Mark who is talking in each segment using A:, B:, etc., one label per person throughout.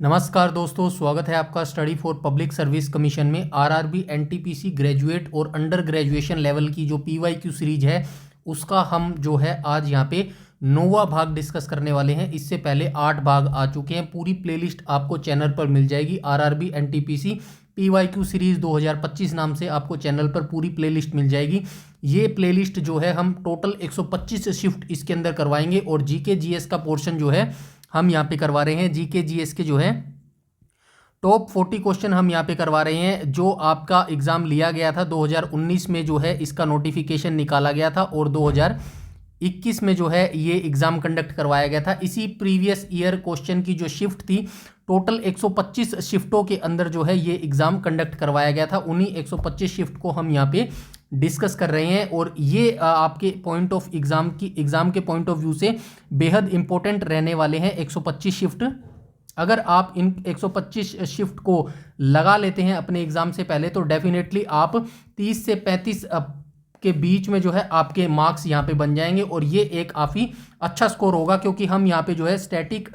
A: नमस्कार दोस्तों, स्वागत है आपका study for public service commission में। आरआरबी एनटीपीसी ग्रेजुएट और अंडर ग्रेजुएशन लेवल की जो पीवाईक्यू सीरीज है उसका हम जो है आज यहाँ पे 9वां भाग डिस्कस करने वाले हैं। इससे पहले 8 भाग आ चुके हैं। पूरी प्लेलिस्ट आपको चैनल पर मिल जाएगी। आरआरबी एनटीपीसी पीवाईक्यू सीरीज 2025 नाम से आपको चैनल पर पूरी प्लेलिस्ट मिल जाएगी। ये प्लेलिस्ट जो है हम टोटल 125 शिफ्ट इसके अंदर करवाएंगे और जीके जीएस का पोर्शन जो है हम यहाँ पे करवा रहे हैं। जीके जीएस के जो है टॉप 40 क्वेश्चन हम यहाँ पे करवा रहे हैं। जो आपका एग्जाम लिया गया था 2019 में जो है इसका नोटिफिकेशन निकाला गया था और 2021 में जो है ये एग्जाम कंडक्ट करवाया गया था। इसी प्रीवियस ईयर क्वेश्चन की जो शिफ्ट थी, टोटल 125 शिफ्टों के अंदर जो है ये एग्जाम कंडक्ट करवाया गया था। उन्हीं 125 शिफ्ट को हम यहाँ पे डिस्कस कर रहे हैं और ये आपके पॉइंट ऑफ एग्जाम के पॉइंट ऑफ व्यू से बेहद इंपॉर्टेंट रहने वाले हैं 125 शिफ्ट। अगर आप इन 125 शिफ्ट को लगा लेते हैं अपने एग्जाम से पहले तो डेफिनेटली आप 30 से 35 के बीच में जो है आपके मार्क्स यहाँ पे बन जाएंगे और ये एक काफ़ी अच्छा स्कोर होगा, क्योंकि हम यहाँ पे जो है स्टैटिक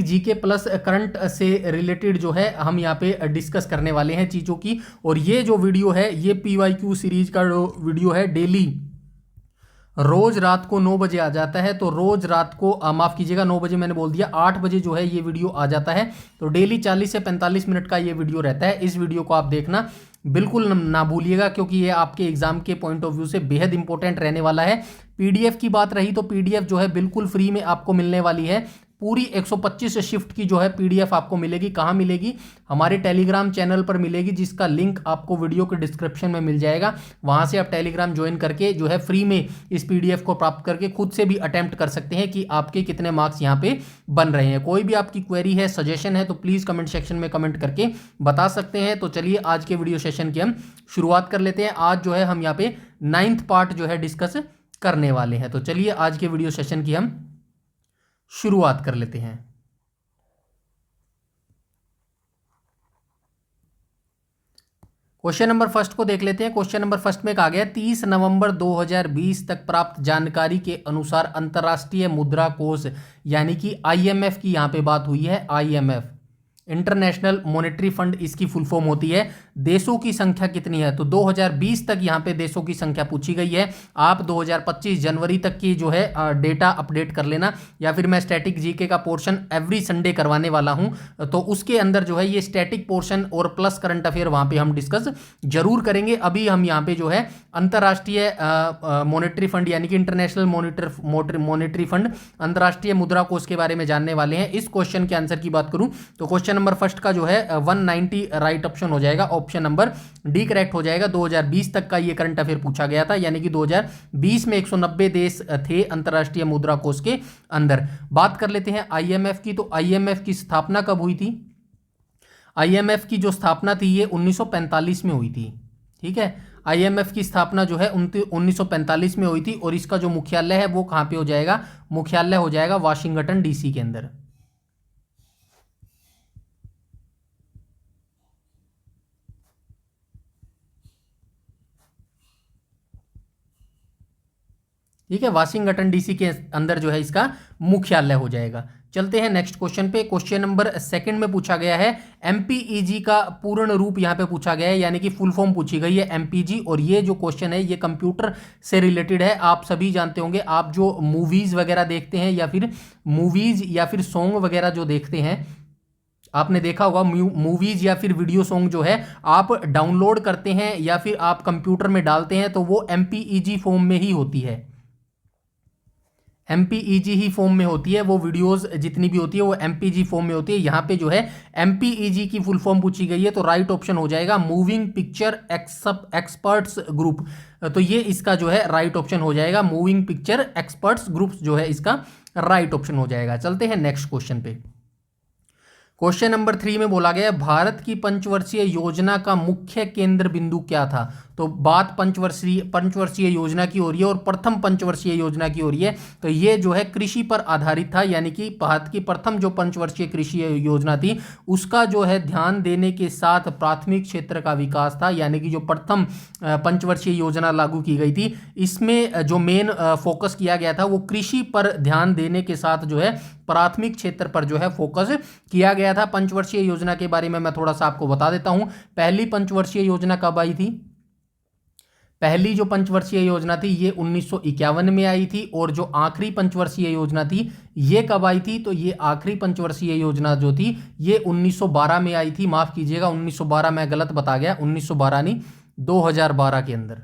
A: जीके प्लस करंट से रिलेटेड जो है हम यहाँ पे डिस्कस करने वाले हैं चीज़ों की। और ये जो वीडियो है, ये पीवाईक्यू सीरीज का जो वीडियो है डेली रोज रात को 9 बजे आ जाता है। तो रोज रात को माफ़ कीजिएगा 9 बजे मैंने बोल दिया, 8 बजे जो है ये वीडियो आ जाता है। तो डेली 40 से 45 मिनट का ये वीडियो रहता है। इस वीडियो को आप देखना बिल्कुल ना भूलिएगा, क्योंकि ये आपके एग्जाम के पॉइंट ऑफ व्यू से बेहद इंपॉर्टेंट रहने वाला है। पीडीएफ की बात रही तो पीडीएफ जो है बिल्कुल फ्री में आपको मिलने वाली है। पूरी 125 शिफ्ट की जो है पीडीएफ आपको मिलेगी। कहाँ मिलेगी? हमारे टेलीग्राम चैनल पर मिलेगी, जिसका लिंक आपको वीडियो के डिस्क्रिप्शन में मिल जाएगा। वहाँ से आप टेलीग्राम ज्वाइन करके जो है फ्री में इस पीडीएफ को प्राप्त करके खुद से भी अटेम्प्ट कर सकते हैं कि आपके कितने मार्क्स यहाँ पे बन रहे हैं। कोई भी आपकी क्वेरी है, सजेशन है तो प्लीज़ कमेंट सेक्शन में कमेंट करके बता सकते हैं। तो चलिए आज के वीडियो सेशन की हम शुरुआत कर लेते हैं। आज जो है हम यहाँ पे 9th पार्ट जो है डिस्कस करने वाले हैं। तो चलिए आज के वीडियो सेशन की हम शुरुआत कर लेते हैं। क्वेश्चन नंबर फर्स्ट को देख लेते हैं। क्वेश्चन नंबर फर्स्ट में कहा गया 30 नवंबर 2020 तक प्राप्त जानकारी के अनुसार अंतर्राष्ट्रीय मुद्रा कोष यानी कि आईएमएफ की यहां पे बात हुई है। आईएमएफ इंटरनेशनल मॉनेटरी फंड इसकी फुल फॉर्म होती है। देशों की संख्या कितनी है? तो 2020 तक यहाँ पे देशों की संख्या पूछी गई है। आप 2025 जनवरी तक की जो है डेटा अपडेट कर लेना, या फिर मैं स्टैटिक जीके का पोर्शन एवरी संडे करवाने वाला हूँ, तो उसके अंदर जो है ये स्टैटिक पोर्शन और प्लस करंट अफेयर वहाँ पे हम डिस्कस जरूर करेंगे। अभी हम यहाँ पे जो है अंतर्राष्ट्रीय मॉनेटरी फंड यानी कि इंटरनेशनल मॉनेटरी फंड, अंतर्राष्ट्रीय मुद्रा कोष के बारे में जानने वाले हैं। इस क्वेश्चन के आंसर की बात करूँ तो क्वेश्चन नंबर फर्स्ट का जो है 190 राइट ऑप्शन हो जाएगा। ऑप्शन नंबर डी करेक्ट हो जाएगा। 2020 तक का ये करंट अफेयर पूछा गया था, यानी कि 2020 में 190 देश थे अंतर्राष्ट्रीय मुद्रा कोष के अंदर। बात कर लेते हैं आईएमएफ की। तो आईएमएफ की स्थापना कब हुई थी? आईएमएफ की जो स्थापना थी ये 1945 में हुई थी। ठीक है, आईएमएफ की स्थापना जो है 1945 में हुई थी और इसका जो मुख्यालय है वो कहाँ पे हो जाएगा? मुख्यालय हो जाएगा वाशिंगटन डीसी के अंदर। ठीक है, वाशिंगटन डीसी के अंदर जो है इसका मुख्यालय हो जाएगा। चलते हैं नेक्स्ट क्वेश्चन पे। क्वेश्चन नंबर सेकंड में पूछा गया है एमपीईजी का पूर्ण रूप यहाँ पे पूछा गया है, यानी कि फुल फॉर्म पूछी गई है एमपीजी। और ये जो क्वेश्चन है ये कंप्यूटर से रिलेटेड है। आप सभी जानते होंगे, आप जो मूवीज वगैरह देखते हैं या फिर सॉन्ग वगैरह जो देखते हैं, आपने देखा होगा मूवीज या फिर वीडियो सॉन्ग जो है आप डाउनलोड करते हैं या फिर आप कंप्यूटर में डालते हैं तो वो एमपीईजी फॉर्म में ही होती है। एमपीईजी ही फॉर्म में होती है। वो वीडियोस जितनी भी होती है वो एमपीजी फॉर्म में होती है। यहाँ पे जो है एमपीईजी की फुल फॉर्म पूछी गई है तो राइट ऑप्शन हो जाएगा मूविंग पिक्चर एक्सपर्ट्स ग्रुप। तो ये इसका जो है राइट ऑप्शन हो जाएगा। मूविंग पिक्चर एक्सपर्ट्स ग्रुप जो है इसका राइट ऑप्शन हो जाएगा। चलते हैं नेक्स्ट क्वेश्चन पे। क्वेश्चन नंबर 3 में बोला गया भारत की पंचवर्षीय योजना का मुख्य केंद्र बिंदु क्या था? तो बात पंचवर्षीय योजना की हो रही है और प्रथम पंचवर्षीय योजना की हो रही है। तो ये जो है कृषि पर आधारित था, यानी कि भारत की प्रथम जो पंचवर्षीय कृषि योजना थी उसका जो है ध्यान देने के साथ प्राथमिक क्षेत्र का विकास था, यानी कि जो प्रथम पंचवर्षीय योजना लागू की गई थी इसमें जो मेन फोकस किया गया था वो कृषि पर ध्यान देने के साथ जो है प्राथमिक क्षेत्र पर जो है फोकस किया गया था। पंचवर्षीय योजना के बारे में मैं थोड़ा सा आपको बता देता हूं। पहली पंचवर्षीय योजना कब आई थी? पहली जो पंचवर्षीय योजना थी ये 1951 में आई थी, और जो आखिरी पंचवर्षीय योजना थी ये कब आई थी? तो ये आखिरी पंचवर्षीय योजना जो थी ये 1912 में आई थी। माफ कीजिएगा 1912 मैं गलत बता गया, 1912 नहीं 2012 के अंदर।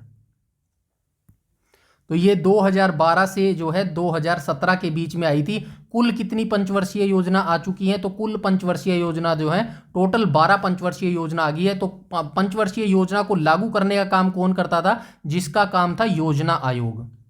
A: तो ये 2012 से जो है 2017 के बीच में आई थी। कुल कितनी पंचवर्षीय योजना आ चुकी है? तो कुल पंचवर्षीय योजना जो है टोटल 12 पंचवर्षीय योजना आ गई है। तो पंचवर्षीय योजना को लागू करने का काम कौन करता था? जिसका काम था योजना आयोग।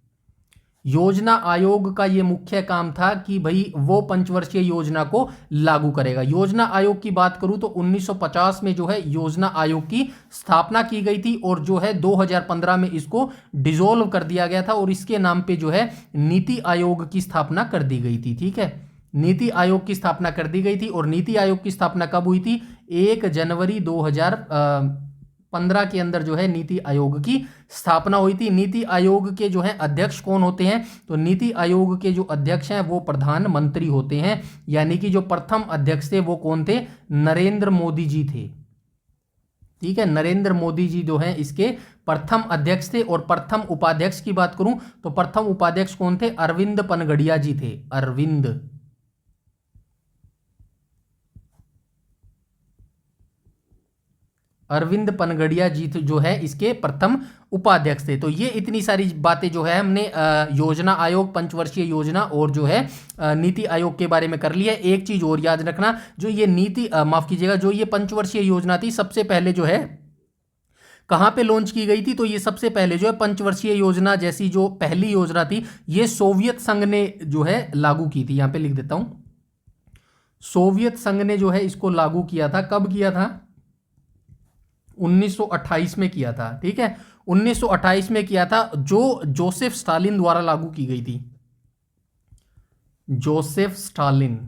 A: योजना आयोग का ये मुख्य काम था कि भाई वो पंचवर्षीय योजना को लागू करेगा। योजना आयोग की बात करूं तो 1950 में जो है योजना आयोग की स्थापना की गई थी, और जो है 2015 में इसको डिसॉल्व कर दिया गया था, और इसके नाम पे जो है नीति आयोग की स्थापना कर दी गई थी। ठीक है, नीति आयोग की स्थापना कर दी गई थी। और नीति आयोग की स्थापना कब हुई थी? 1 जनवरी 2015 के अंदर जो है नीति आयोग की स्थापना हुई थी। नीति आयोग के जो है अध्यक्ष कौन होते हैं? तो नीति आयोग के जो अध्यक्ष हैं वो प्रधानमंत्री होते हैं, यानी कि जो प्रथम अध्यक्ष थे वो कौन थे? नरेंद्र मोदी जी थे। ठीक है, नरेंद्र मोदी जी जो हैं इसके प्रथम अध्यक्ष थे। और प्रथम उपाध्यक्ष की बात करूं तो प्रथम उपाध्यक्ष कौन थे? अरविंद पनगड़िया जी थे। अरविंद पनगड़िया जी जो है इसके प्रथम उपाध्यक्ष थे। तो ये इतनी सारी बातें जो है हमने योजना आयोग, पंचवर्षीय योजना और जो है नीति आयोग के बारे में कर लिया है। एक चीज और याद रखना, जो ये माफ कीजिएगा, जो ये पंचवर्षीय योजना थी सबसे पहले जो है कहां पे लॉन्च की गई थी? तो ये सबसे पहले जो है पंचवर्षीय योजना जैसी जो पहली योजना थी ये सोवियत संघ ने जो है लागू की थी। यहां पे लिख देता हूं, सोवियत संघ ने जो है इसको लागू किया था। कब किया था? 1928 में किया था। ठीक है, 1928 में किया था, जो जोसेफ स्टालिन द्वारा लागू की गई थी। जोसेफ स्टालिन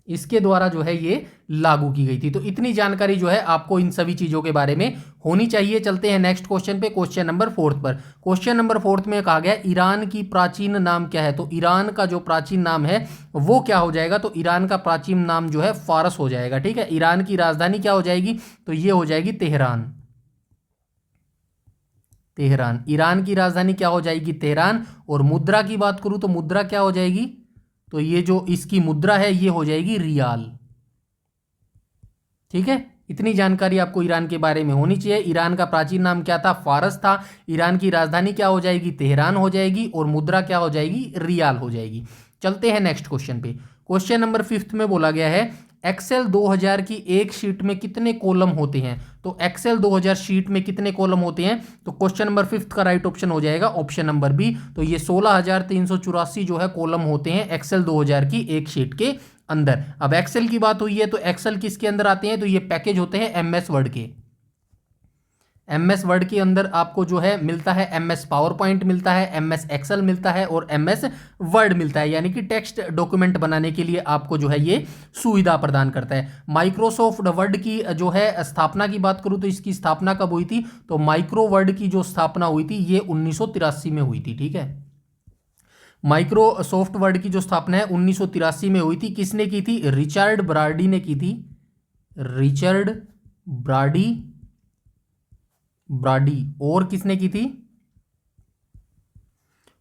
A: इसके द्वारा जो है ये लागू की गई थी। तो इतनी जानकारी जो है आपको इन सभी चीजों के बारे में होनी चाहिए। चलते हैं नेक्स्ट क्वेश्चन पे, क्वेश्चन नंबर 4 पर। क्वेश्चन नंबर 4 में कहा गया ईरान की प्राचीन नाम क्या है? तो ईरान का जो प्राचीन नाम है वो क्या हो जाएगा? तो ईरान का प्राचीन नाम जो है फारस हो जाएगा। ठीक है, ईरान की राजधानी क्या हो जाएगी? तो ये हो जाएगी तेहरान। ईरान की राजधानी क्या हो जाएगी? तेहरान। और मुद्रा की बात करूं तो मुद्रा क्या हो जाएगी? तो ये जो इसकी मुद्रा है ये हो जाएगी रियाल। ठीक है, इतनी जानकारी आपको ईरान के बारे में होनी चाहिए। ईरान का प्राचीन नाम क्या था? फारस था। ईरान की राजधानी क्या हो जाएगी? तेहरान हो जाएगी। और मुद्रा क्या हो जाएगी? रियाल हो जाएगी। चलते हैं नेक्स्ट क्वेश्चन पे। क्वेश्चन नंबर 5 में बोला गया है एक्सेल 2000 की एक शीट में कितने कॉलम होते हैं? तो एक्सेल 2000 शीट में कितने कॉलम होते हैं? तो क्वेश्चन नंबर 5 का राइट ऑप्शन हो जाएगा ऑप्शन नंबर बी। तो ये 16,384 जो है कॉलम होते हैं एक्सेल 2000 की एक शीट के अंदर। अब एक्सेल की बात हुई है तो एक्सेल किसके अंदर आते हैं? तो ये पैकेज होते हैं एमएस वर्ड के। एमएस वर्ड के अंदर आपको जो है मिलता है एमएस पावर पॉइंट मिलता है, एमएस एक्सेल मिलता है और एमएस वर्ड मिलता है, यानी कि टेक्स्ट डॉक्यूमेंट बनाने के लिए आपको जो है ये सुविधा प्रदान करता है। माइक्रोसॉफ्ट वर्ड की जो है स्थापना की बात करूं तो इसकी स्थापना कब हुई थी? तो माइक्रो वर्ड की जो स्थापना हुई थी ये 1983 में हुई थी। ठीक है, माइक्रोसॉफ्ट वर्ड की जो स्थापना है 1983 में हुई थी। किसने की थी? रिचर्ड ब्राडी ने की थी। Richard Brady. और किसने की थी?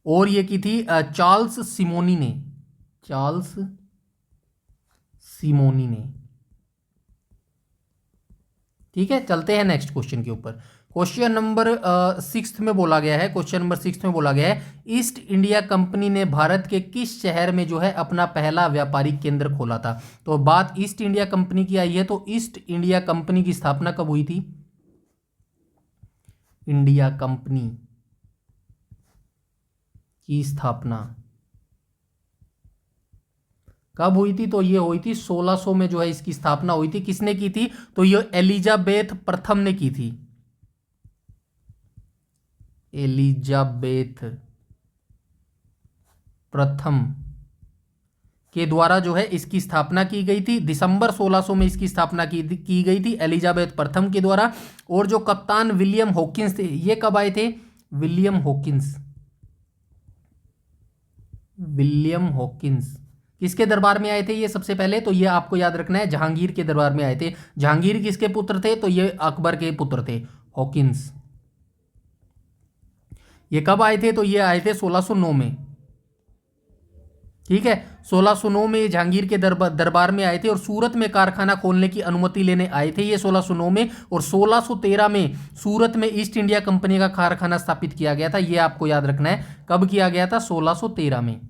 A: और ये की थी चार्ल्स सिमोनी ने। ठीक है, चलते हैं नेक्स्ट क्वेश्चन के ऊपर। क्वेश्चन नंबर 6 में बोला गया है, ईस्ट इंडिया कंपनी ने भारत के किस शहर में जो है अपना पहला व्यापारिक केंद्र खोला था? तो बात ईस्ट इंडिया कंपनी की आई है, तो ईस्ट इंडिया कंपनी की स्थापना कब हुई थी? इंडिया कंपनी की स्थापना कब हुई थी? तो ये हुई थी 1600 में जो है इसकी स्थापना हुई थी। किसने की थी? तो ये एलिजाबेथ प्रथम ने की थी। एलिजाबेथ प्रथम के द्वारा जो है इसकी स्थापना की गई थी। दिसंबर 1600 में इसकी स्थापना की गई थी एलिजाबेथ प्रथम के द्वारा। और जो कप्तान विलियम हॉकिंस थे, ये कब आए थे? विलियम हॉकिंस, विलियम हॉकिंस किसके दरबार में आए थे ये? सबसे पहले तो ये आपको याद रखना है, जहांगीर के दरबार में आए थे। जहांगीर किसके पुत्र थे? तो ये अकबर के पुत्र थे, हॉकिंस। ये कब आए थे? तो ये आए थे 1609 में। ठीक है, 1609 में जहांगीर के दरबार में आए थे और सूरत में कारखाना खोलने की अनुमति लेने आए थे ये 1609 में। और 1613 में सूरत में ईस्ट इंडिया कंपनी का कारखाना स्थापित किया गया था। ये आपको याद रखना है, कब किया गया था? 1613 में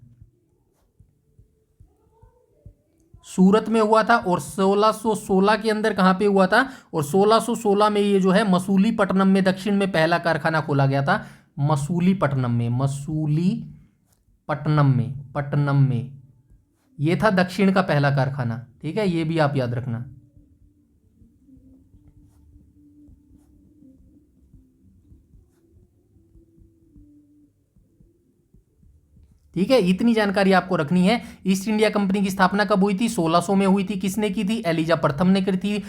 A: सूरत में हुआ था। और 1616 के अंदर कहां पे हुआ था? और 1616 में ये जो है मसूलीपट्टनम में, दक्षिण में पहला कारखाना खोला गया था। मसूलीपट्टनम में, पट्टनम में ये था दक्षिण का पहला कारखाना। ठीक है, ये भी आप याद रखना। ठीक है, इतनी जानकारी आपको रखनी है। ईस्ट इंडिया कंपनी की स्थापना कब हुई थी? 1600 में हुई थी। किसने की थी? एलिजा प्रथम ने की थी।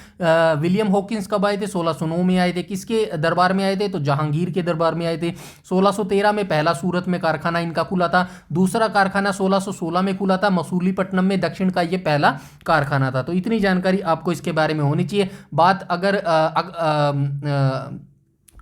A: विलियम हॉकिंस कब आए थे? 1609 में आए थे। किसके दरबार में आए थे? तो जहांगीर के दरबार में आए थे। 1613 में पहला सूरत में कारखाना इनका खुला था। दूसरा कारखाना 1616 में खुला था मसूलीपट्टनम में, दक्षिण का ये पहला कारखाना था। तो इतनी जानकारी आपको इसके बारे में होनी चाहिए। बात अगर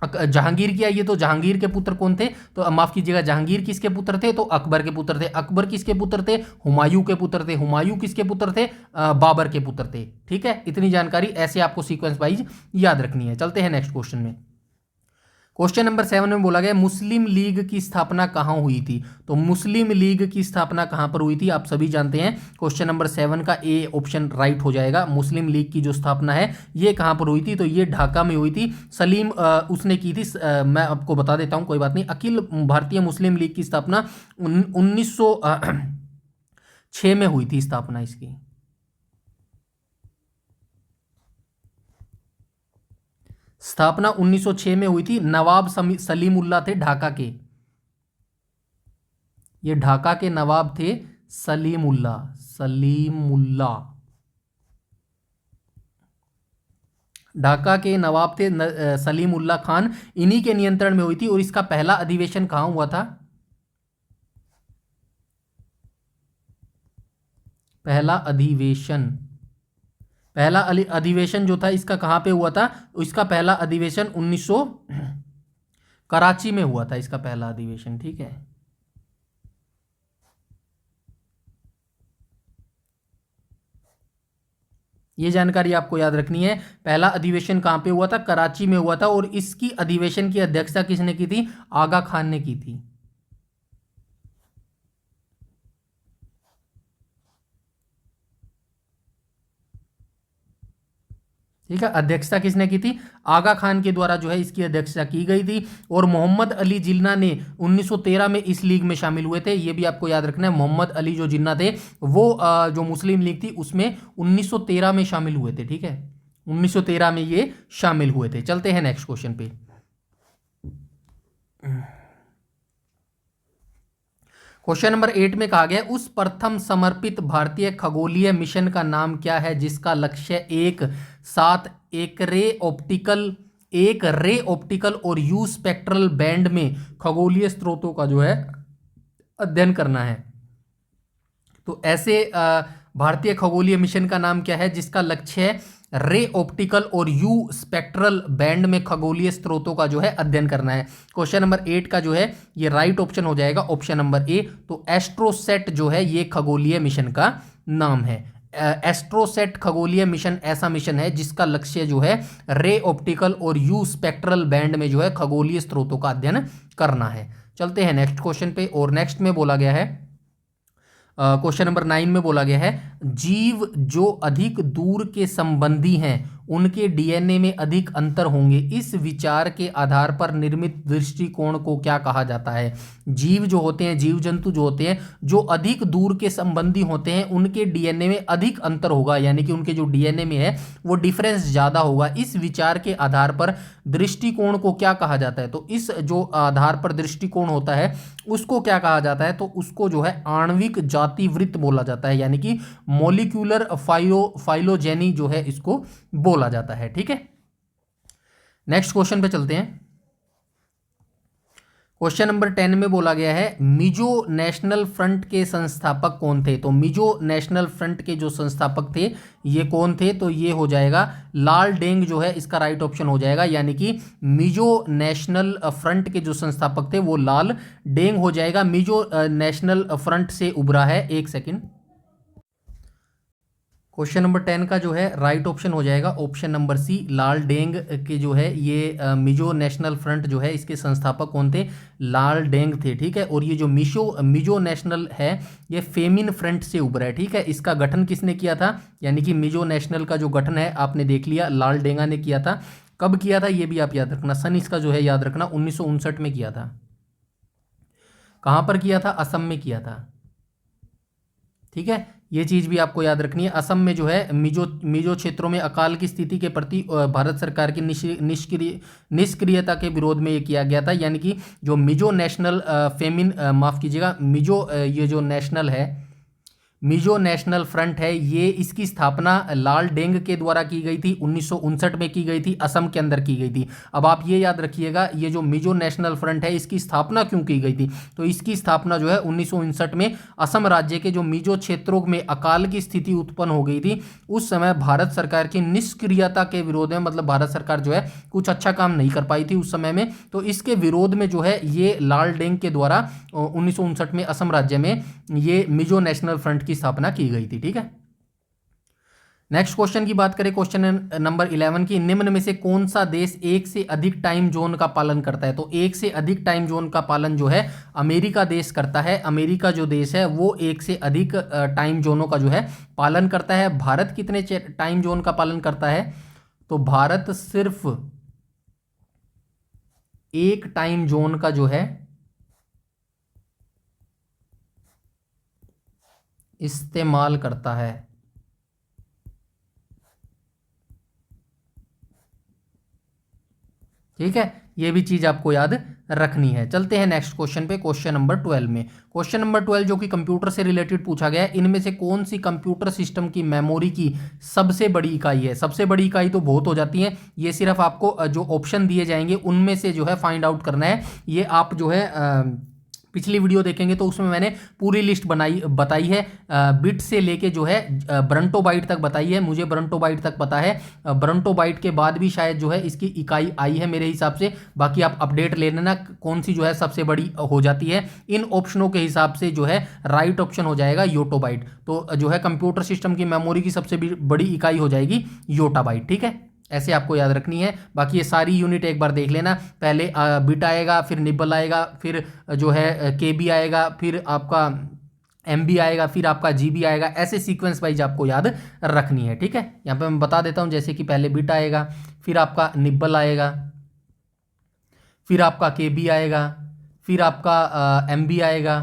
A: जहांगीर की आई है तो जहांगीर के पुत्र कौन थे? तो माफ कीजिएगा, जहांगीर किसके पुत्र थे? तो अकबर के पुत्र थे। अकबर किसके पुत्र थे? हुमायूं के पुत्र थे। हुमायूं किसके पुत्र थे? बाबर के पुत्र थे। ठीक है, इतनी जानकारी ऐसे आपको सीक्वेंस वाइज याद रखनी है। चलते हैं नेक्स्ट क्वेश्चन में। क्वेश्चन नंबर 7 में बोला गया मुस्लिम लीग की स्थापना कहां हुई थी? तो मुस्लिम लीग की स्थापना कहां पर हुई थी? आप सभी जानते हैं। क्वेश्चन नंबर 7 का ए ऑप्शन राइट हो जाएगा। मुस्लिम लीग की जो स्थापना है ये कहां पर हुई थी? तो ये ढाका में हुई थी। सलीम उसने की थी। मैं आपको बता देता हूं, कोई बात नहीं। अखिल भारतीय मुस्लिम लीग की स्थापना 1906 में हुई थी स्थापना इसकी। स्थापना 1906 में हुई थी। नवाब सलीमुल्लाह थे ढाका के। ये ढाका के नवाब थे सलीमुल्लाह। ढाका के नवाब थे सलीमुल्लाह खान। इन्हीं के नियंत्रण में हुई थी। और इसका पहला अधिवेशन कहां हुआ था? पहला अधिवेशन जो था इसका कहां पे हुआ था? इसका पहला अधिवेशन 1900 कराची में हुआ था इसका पहला अधिवेशन। ठीक है, ये जानकारी आपको याद रखनी है। पहला अधिवेशन कहां पे हुआ था? कराची में हुआ था। और इसकी अधिवेशन की अध्यक्षता किसने की थी? आगा खान ने की थी। ठीक है, अध्यक्षता किसने की थी? आगा खान के द्वारा जो है इसकी अध्यक्षता की गई थी। और मोहम्मद अली जिन्ना ने 1913 में इस लीग में शामिल हुए थे। ये भी आपको याद रखना है। मोहम्मद अली जो जिन्ना थे वो जो मुस्लिम लीग थी उसमें 1913 में शामिल हुए थे। ठीक है, 1913 में ये शामिल हुए थे। चलते हैं नेक्स्ट क्वेश्चन पे। क्वेश्चन नंबर 8 में कहा गया उस प्रथम समर्पित भारतीय खगोलीय मिशन का नाम क्या है जिसका लक्ष्य एक रे ऑप्टिकल और यू स्पेक्ट्रल बैंड में खगोलीय स्रोतों का जो है अध्ययन करना है? तो ऐसे भारतीय खगोलीय मिशन का नाम क्या है जिसका लक्ष्य है रे ऑप्टिकल और यू स्पेक्ट्रल बैंड में खगोलीय स्रोतों का जो है अध्ययन करना है? क्वेश्चन नंबर 8 का जो है ये राइट ऑप्शन हो जाएगा, ऑप्शन नंबर ए। तो एस्ट्रोसेट जो है ये खगोलीय मिशन का नाम है। एस्ट्रोसेट खगोलीय मिशन ऐसा मिशन है जिसका लक्ष्य जो है रे ऑप्टिकल और यू स्पेक्ट्रल बैंड में जो है खगोलीय स्रोतों का अध्ययन करना है। चलते हैं नेक्स्ट क्वेश्चन पे। और नेक्स्ट में बोला गया है, क्वेश्चन नंबर 9 में बोला गया है जीव जो अधिक दूर के संबंधी हैं उनके डीएनए में अधिक अंतर होंगे। इस विचार के आधार पर निर्मित दृष्टिकोण को क्या कहा जाता है? जीव जो होते हैं, जीव जंतु जो होते हैं, जो अधिक दूर के संबंधी होते हैं उनके डीएनए में अधिक अंतर होगा, यानी कि उनके जो डीएनए में है वो डिफरेंस ज़्यादा होगा। इस विचार के आधार पर दृष्टिकोण को क्या कहा जाता है? तो इस जो आधार पर दृष्टिकोण होता है उसको क्या कहा जाता है? तो उसको जो है आणविक जातिवृत्त बोला जाता है, यानी कि मॉलिक्यूलर फाइलोजेनी जो है इसको बोला जाता है। ठीक है, नेक्स्ट क्वेश्चन पे चलते हैं। क्वेश्चन नंबर 10 में बोला गया है मिजो नेशनल फ्रंट के संस्थापक कौन थे? तो मिजो नेशनल फ्रंट के जो संस्थापक थे ये कौन थे? तो ये हो जाएगा लाल डेंग जो है इसका राइट ऑप्शन हो जाएगा, यानी कि मिजो नेशनल फ्रंट के जो संस्थापक थे वो लाल डेंग हो जाएगा। मिजो नेशनल फ्रंट से उभरा है। एक सेकंड, क्वेश्चन नंबर 10 का जो है राइट ऑप्शन हो जाएगा ऑप्शन नंबर सी, लाल डेंग के जो है ये मिजो नेशनल फ्रंट जो है इसके संस्थापक कौन थे? लाल डेंग थे। ठीक है, और ये जो मिजो नेशनल है ये फेमिन फ्रंट से उभरा है। ठीक है, इसका गठन किसने किया था? यानी कि मिजो नेशनल का जो गठन है आपने देख लिया लाल डेंगा ने किया था। कब किया था ये भी आप याद रखना, सन इसका जो है याद रखना 1959 में किया था। कहाँ पर किया था? असम में किया था। ठीक है, ये चीज़ भी आपको याद रखनी है। असम में जो है मिजो क्षेत्रों में अकाल की स्थिति के प्रति भारत सरकार की निष्क्रियता के विरोध में ये किया गया था, यानी कि जो मिजो नेशनल माफ़ कीजिएगा, मिजो ये जो नेशनल है, मिजो नेशनल फ्रंट है, ये इसकी स्थापना लाल डेंग के द्वारा की गई थी, 1959 में की गई थी, असम के अंदर की गई थी। अब आप ये याद रखिएगा ये जो मिजो नेशनल फ्रंट है इसकी स्थापना क्यों की गई थी? तो इसकी स्थापना जो है 1959 में असम राज्य के जो मिजो क्षेत्रों में अकाल की स्थिति उत्पन्न हो गई थी, उस समय भारत सरकार की निष्क्रियता के विरोध में, मतलब भारत सरकार जो है कुछ अच्छा काम नहीं कर पाई थी उस समय में, तो इसके विरोध में जो है ये लाल डेंग के द्वारा 1959 में असम राज्य में ये मिजो नेशनल फ्रंट की स्थापना की गई थी। ठीक है, नेक्स्ट क्वेश्चन की बात करें, क्वेश्चन नंबर 11 की, निम्न में से कौन सा देश एक से अधिक टाइम जोन का पालन करता है? तो एक से अधिक टाइम जोन का पालन जो है अमेरिका देश करता है। अमेरिका जो देश है वो एक से अधिक टाइम जोनों का जो है पालन करता है। भारत कितने टाइम जोन का पालन करता है? तो भारत सिर्फ एक टाइम जोन का जो है इस्तेमाल करता है। ठीक है, ये भी चीज आपको याद रखनी है। चलते हैं नेक्स्ट क्वेश्चन पे, क्वेश्चन नंबर 12 में। क्वेश्चन नंबर 12 जो कि कंप्यूटर से रिलेटेड पूछा गया है, इनमें से कौन सी कंप्यूटर सिस्टम की मेमोरी की सबसे बड़ी इकाई है? सबसे बड़ी इकाई तो बहुत हो जाती है, ये सिर्फ आपको जो ऑप्शन दिए जाएंगे उनमें से जो है फाइंड आउट करना है। ये आप जो है पिछली वीडियो देखेंगे तो उसमें मैंने पूरी लिस्ट बताई है, बिट से लेके जो है ब्रंटो बाइट तक बताई है। मुझे ब्रंटो बाइट तक पता है, ब्रंटो बाइट के बाद भी शायद जो है इसकी इकाई आई है मेरे हिसाब से। बाकी आप अपडेट ले लेना कौन सी जो है सबसे बड़ी हो जाती है। इन ऑप्शनों के हिसाब से जो है राइट ऑप्शन हो जाएगा योटाबाइट। तो जो है कंप्यूटर सिस्टम की मेमोरी की सबसे बड़ी इकाई हो जाएगी योटाबाइट। ठीक है, ऐसे आपको याद रखनी है। बाकी ये सारी यूनिट एक बार देख लेना, पहले बिट आएगा, फिर निबल आएगा, फिर जो है केबी आएगा, फिर आपका एमबी आएगा, फिर आपका जीबी आएगा। ऐसे सीक्वेंस वाइज आपको याद रखनी है। ठीक है, यहाँ पे मैं बता देता हूँ, जैसे कि पहले बिट आएगा, फिर आपका निबल आएगा, फिर आपका केबी आएगा, फिर आपका एमबी आएगा,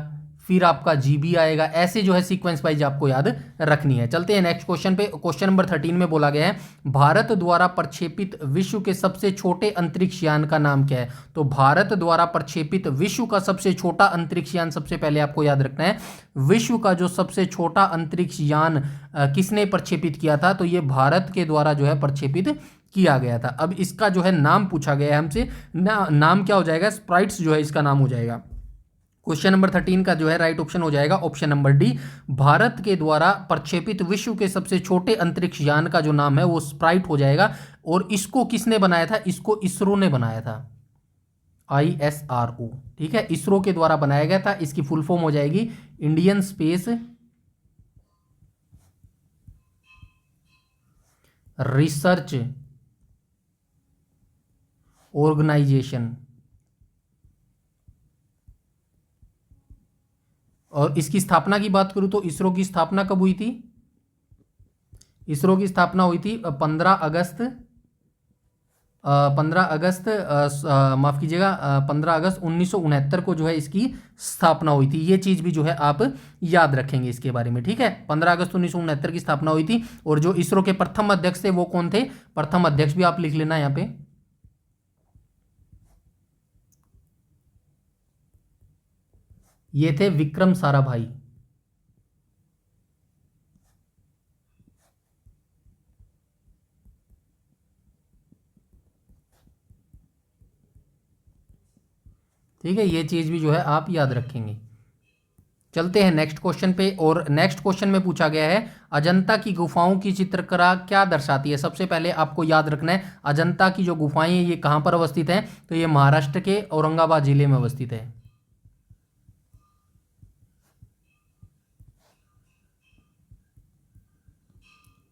A: फिर आपका जीबी आएगा। ऐसे जो है सीक्वेंस वाइज आपको याद रखनी है। चलते हैं नेक्स्ट क्वेश्चन पे। क्वेश्चन नंबर 13 में बोला गया है भारत द्वारा प्रक्षेपित विश्व के सबसे छोटे अंतरिक्ष यान का नाम क्या है? तो भारत द्वारा प्रक्षेपित विश्व का सबसे छोटा अंतरिक्ष यान, सबसे पहले आपको याद रखना है विश्व का जो सबसे छोटा अंतरिक्ष यान किसने प्रक्षेपित किया था? तो ये भारत के द्वारा जो है प्रक्षेपित किया गया था। अब इसका जो है नाम पूछा गया है हमसे, नाम क्या हो जाएगा? स्प्राइट्स जो है इसका नाम हो जाएगा। क्वेश्चन नंबर 13 का जो है राइट ऑप्शन हो जाएगा ऑप्शन नंबर डी, भारत के द्वारा प्रक्षेपित विश्व के सबसे छोटे अंतरिक्ष यान का जो नाम है वो स्प्राइट हो जाएगा। और इसको किसने बनाया था? इसको इसरो ने बनाया था, ISRO। ठीक है, इसरो के द्वारा बनाया गया था। इसकी फुल फॉर्म हो जाएगी इंडियन स्पेस रिसर्च ऑर्गेनाइजेशन। और इसकी स्थापना की बात करूं तो इसरो की स्थापना कब हुई थी? इसरो की स्थापना हुई थी 15 अगस्त, 15 अगस्त, माफ़ कीजिएगा, 15 अगस्त 1969 को जो है इसकी स्थापना हुई थी। ये चीज़ भी जो है आप याद रखेंगे इसके बारे में, ठीक है। 15 अगस्त 1969 की स्थापना हुई थी। और जो इसरो के प्रथम अध्यक्ष थे वो कौन थे? प्रथम अध्यक्ष भी आप लिख लेना यहाँ पे, ये थे विक्रम साराभाई। ठीक है, ये चीज़ भी जो है आप याद रखेंगे। चलते हैं नेक्स्ट क्वेश्चन पे। और नेक्स्ट क्वेश्चन में पूछा गया है अजंता की गुफाओं की चित्रकला क्या दर्शाती है। सबसे पहले आपको याद रखना है अजंता की जो गुफाएं हैं ये कहाँ पर अवस्थित हैं, तो ये महाराष्ट्र के औरंगाबाद जिले में अवस्थित है।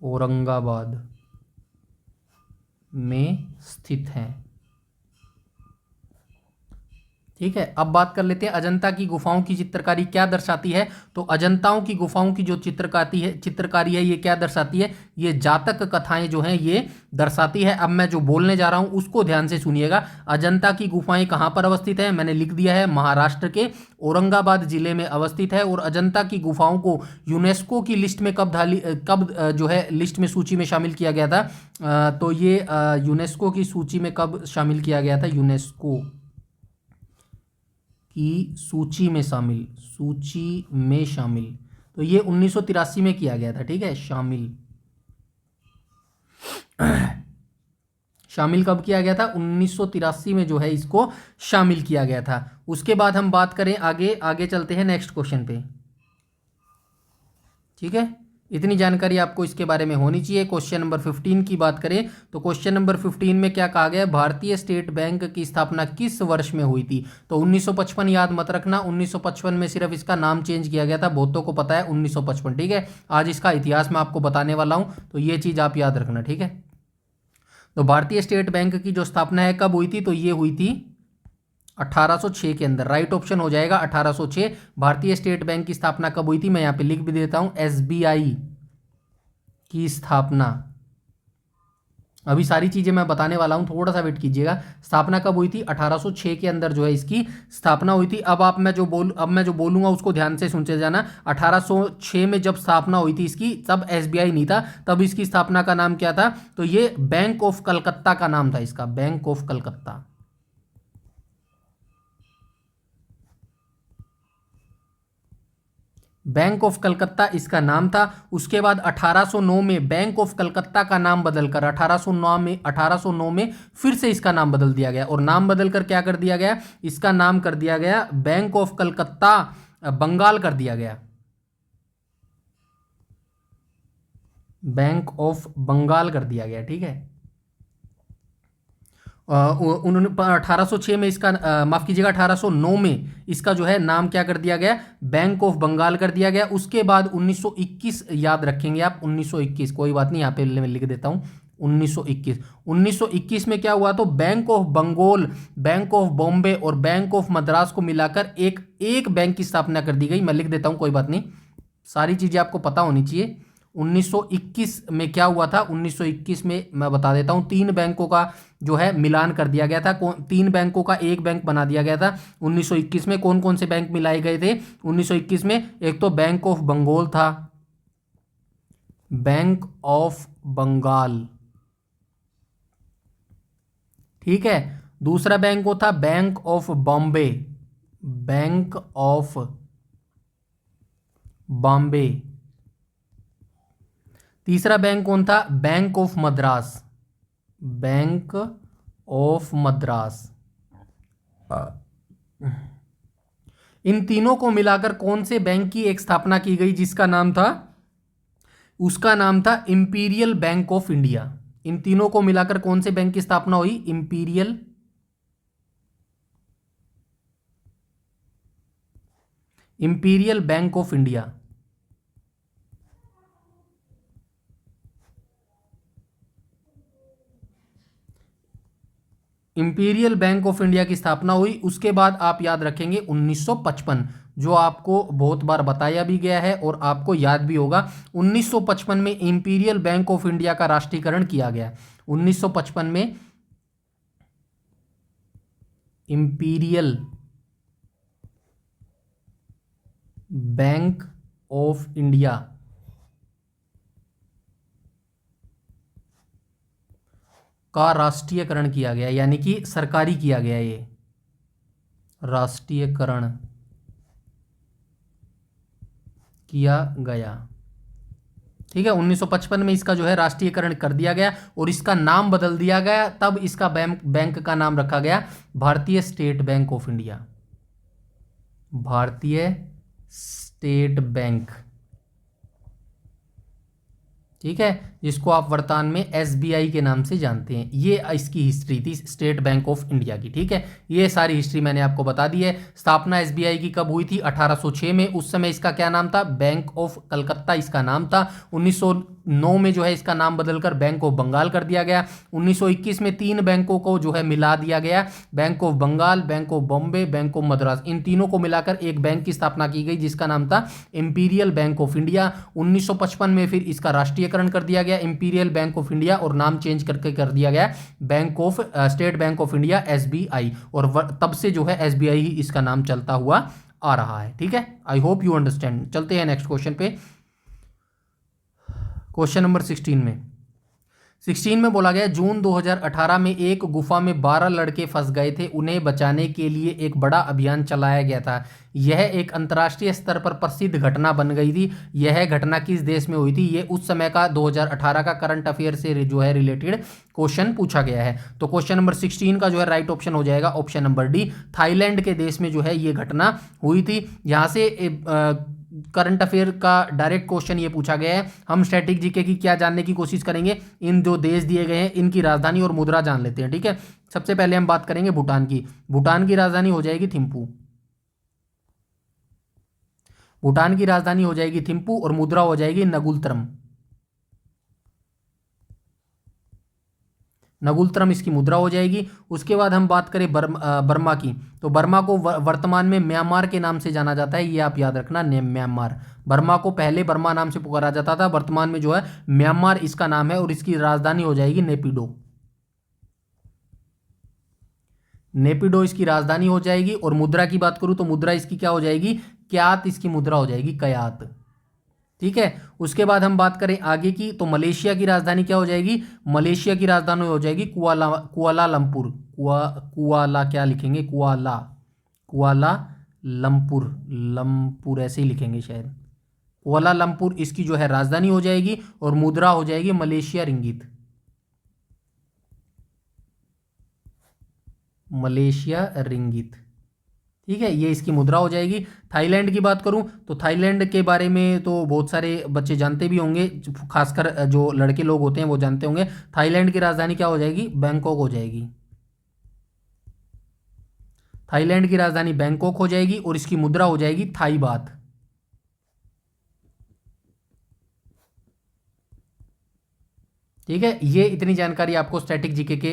A: औरंगाबाद में स्थित हैं, ठीक है। अब बात कर लेते हैं अजंता की गुफाओं की चित्रकारी क्या दर्शाती है। तो अजंताओं की गुफाओं की जो चित्रकारी है ये क्या दर्शाती है? ये जातक कथाएं जो हैं ये दर्शाती है। अब मैं जो बोलने जा रहा हूं उसको ध्यान से सुनिएगा। अजंता की गुफाएं कहाँ पर अवस्थित है? मैंने लिख दिया है महाराष्ट्र के औरंगाबाद जिले में अवस्थित है। और अजंता की गुफाओं को यूनेस्को की लिस्ट में कब जो है लिस्ट में सूची में शामिल किया गया था? तो ये यूनेस्को की सूची में कब शामिल किया गया था? यूनेस्को की सूची में शामिल तो ये 1983 में किया गया था, ठीक है। शामिल कब किया गया था? 1983 में जो है इसको शामिल किया गया था। उसके बाद हम बात करें आगे चलते हैं नेक्स्ट क्वेश्चन पे, ठीक है। इतनी जानकारी आपको इसके बारे में होनी चाहिए। क्वेश्चन नंबर 15 की बात करें तो क्वेश्चन नंबर 15 में क्या कहा गया है? भारतीय स्टेट बैंक की स्थापना किस वर्ष में हुई थी? तो 1955 याद मत रखना, 1955 में सिर्फ इसका नाम चेंज किया गया था, बहुतों को पता है 1955, ठीक है। आज इसका इतिहास मैं आपको बताने वाला हूं, तो ये चीज़ आप याद रखना, ठीक है। तो भारतीय स्टेट बैंक की जो स्थापना है कब हुई थी? तो ये हुई थी 1806 के अंदर। राइट ऑप्शन हो जाएगा 1806। भारतीय स्टेट बैंक की स्थापना कब हुई थी? मैं यहां पे लिख भी देता हूं, एसबीआई की स्थापना। अभी सारी चीजें मैं बताने वाला हूं, थोड़ा सा वेट कीजिएगा। स्थापना कब हुई थी? 1806 के अंदर जो है इसकी स्थापना हुई थी। अब मैं जो बोलूंगा उसको ध्यान से सुनते जाना। 1806 में जब स्थापना हुई थी इसकी, तब एसबीआई नहीं था, तब इसकी स्थापना का नाम क्या था? तो ये बैंक ऑफ कलकत्ता का नाम था इसका, bank of Calcutta. Bank of Calcutta इसका नाम था। उसके बाद 1809 में बैंक ऑफ कलकत्ता का नाम बदलकर 1809 में फिर से इसका नाम बदल दिया गया। और नाम बदलकर क्या कर दिया गया? इसका नाम कर दिया गया बैंक ऑफ कलकत्ता बंगाल कर दिया गया, बैंक ऑफ बंगाल कर दिया गया, ठीक है। उन्होंने 1806 में इसका माफ़ कीजिएगा 1809 में इसका जो है नाम क्या कर दिया गया? बैंक ऑफ बंगाल कर दिया गया। उसके बाद 1921 याद रखेंगे आप, 1921, कोई बात नहीं, यहाँ पे मैं लिख देता हूँ 1921 में क्या हुआ? तो bank of Bengal, bank of Bombay और बैंक ऑफ मद्रास को मिलाकर एक बैंक की स्थापना कर दी गई। मैं लिख देता हूँ, कोई बात नहीं, सारी चीज़ें आपको पता होनी चाहिए। 1921 में क्या हुआ था? 1921 में मैं बता देता हूं, 3 बैंकों का जो है मिलान कर दिया गया था। 3 बैंकों का एक बैंक बना दिया गया था 1921 में। कौन कौन से बैंक मिलाए गए थे 1921 में? एक तो बैंक ऑफ बंगाल था, बैंक ऑफ बंगाल, ठीक है। दूसरा बैंक वो था bank of Bombay, bank of Bombay. तीसरा बैंक कौन था? Bank of Madras, bank of Madras. इन तीनों को मिलाकर कौन से बैंक की एक स्थापना की गई जिसका नाम था, उसका नाम था इंपीरियल बैंक ऑफ इंडिया। इन तीनों को मिलाकर कौन से बैंक की स्थापना हुई? Imperial bank of India. Imperial bank of India की स्थापना हुई। उसके बाद आप याद रखेंगे 1955, जो आपको बहुत बार बताया भी गया है और आपको याद भी होगा। 1955 में इंपीरियल बैंक ऑफ इंडिया का राष्ट्रीयकरण किया गया। 1955 में इंपीरियल बैंक ऑफ इंडिया का राष्ट्रीयकरण किया गया, यानी कि सरकारी किया गया, ये राष्ट्रीयकरण किया गया। ठीक है, 1955 में इसका जो है राष्ट्रीयकरण कर दिया गया और इसका नाम बदल दिया गया। तब इसका बैंक का नाम रखा गया भारतीय स्टेट बैंक ऑफ इंडिया। भारतीय स्टेट बैंक, ठीक है, जिसको आप वर्तमान में एसबीआई के नाम से जानते हैं। ये इसकी हिस्ट्री थी स्टेट बैंक ऑफ इंडिया की। ठीक है, ये सारी हिस्ट्री मैंने आपको बता दी है। स्थापना एसबीआई की कब हुई थी? 1806 में। उस समय इसका क्या नाम था? बैंक ऑफ कलकत्ता इसका नाम था। 1909 में जो है इसका नाम बदलकर बैंक ऑफ बंगाल कर दिया गया। 1921 में 3 बैंकों को जो है मिला दिया गया, bank of Bengal, bank of Bombay, bank of Madras. इन तीनों को मिलाकर एक बैंक की स्थापना की गई जिसका नाम था इंपीरियल बैंक ऑफ इंडिया। 1955 में फिर इसका राष्ट्रीयकरण कर दिया गया इंपीरियल बैंक ऑफ इंडिया और नाम चेंज करके कर दिया गया bank of state bank of India SBI. और तब से जो है एसबीआई ही इसका नाम चलता हुआ आ रहा है। ठीक है, आई होप यू अंडरस्टैंड। चलते हैं नेक्स्ट क्वेश्चन पे। क्वेश्चन नंबर 16 में बोला गया जून 2018 में एक गुफा में 12 लड़के फंस गए थे। उन्हें बचाने के लिए एक बड़ा अभियान चलाया गया था। यह एक अंतर्राष्ट्रीय स्तर पर प्रसिद्ध घटना बन गई थी। यह घटना किस देश में हुई थी? ये उस समय का 2018 का करंट अफेयर से जो है रिलेटेड क्वेश्चन पूछा गया है। तो क्वेश्चन नंबर 16 का जो है राइट ऑप्शन हो जाएगा ऑप्शन नंबर डी, थाईलैंड के देश में जो है ये घटना हुई थी। यहाँ से करंट अफेयर का डायरेक्ट क्वेश्चन ये पूछा गया है। हम स्टैटिक जीके की क्या जानने की कोशिश करेंगे? इन जो देश दिए गए हैं इनकी राजधानी और मुद्रा जान लेते हैं। ठीक है, सबसे पहले हम बात करेंगे भूटान की। भूटान की राजधानी हो जाएगी थिम्पू। भूटान की राजधानी हो जाएगी थिम्पू और मुद्रा हो जाएगी नगुलत्रम। नगुलत्रम इसकी मुद्रा हो जाएगी। उसके बाद हम बात करें बर्मा की, तो बर्मा को वर्तमान में म्यांमार के नाम से जाना जाता है। ये आप याद रखना, म्यांमार। बर्मा को पहले बर्मा नाम से पुकारा जाता था, वर्तमान में जो है म्यांमार इसका नाम है और इसकी राजधानी हो जाएगी नेपिडो। नेपिडो इसकी राजधानी हो जाएगी। और मुद्रा की बात करूं तो मुद्रा इसकी क्या हो जाएगी? क्यात इसकी मुद्रा हो जाएगी, कयात। ठीक है, उसके बाद हम बात करें आगे की, तो मलेशिया की राजधानी क्या हो जाएगी? मलेशिया की राजधानी हो जाएगी कुआलालंपुर। कुआला क्या लिखेंगे? कुआलालंपुर, लंपुर ऐसे ही लिखेंगे शायद। कुआलालंपुर इसकी जो है राजधानी हो जाएगी और मुद्रा हो जाएगी मलेशिया रिंगित। मलेशिया रिंगित, ठीक है, ये इसकी मुद्रा हो जाएगी। थाईलैंड की बात करूं तो थाईलैंड के बारे में तो बहुत सारे बच्चे जानते भी होंगे, खासकर जो लड़के लोग होते हैं वो जानते होंगे। थाईलैंड की राजधानी क्या हो जाएगी? बैंकॉक हो जाएगी। थाईलैंड की राजधानी बैंकॉक हो जाएगी और इसकी मुद्रा हो जाएगी थाई बात। ठीक है, ये इतनी जानकारी आपको स्टैटिक जीके के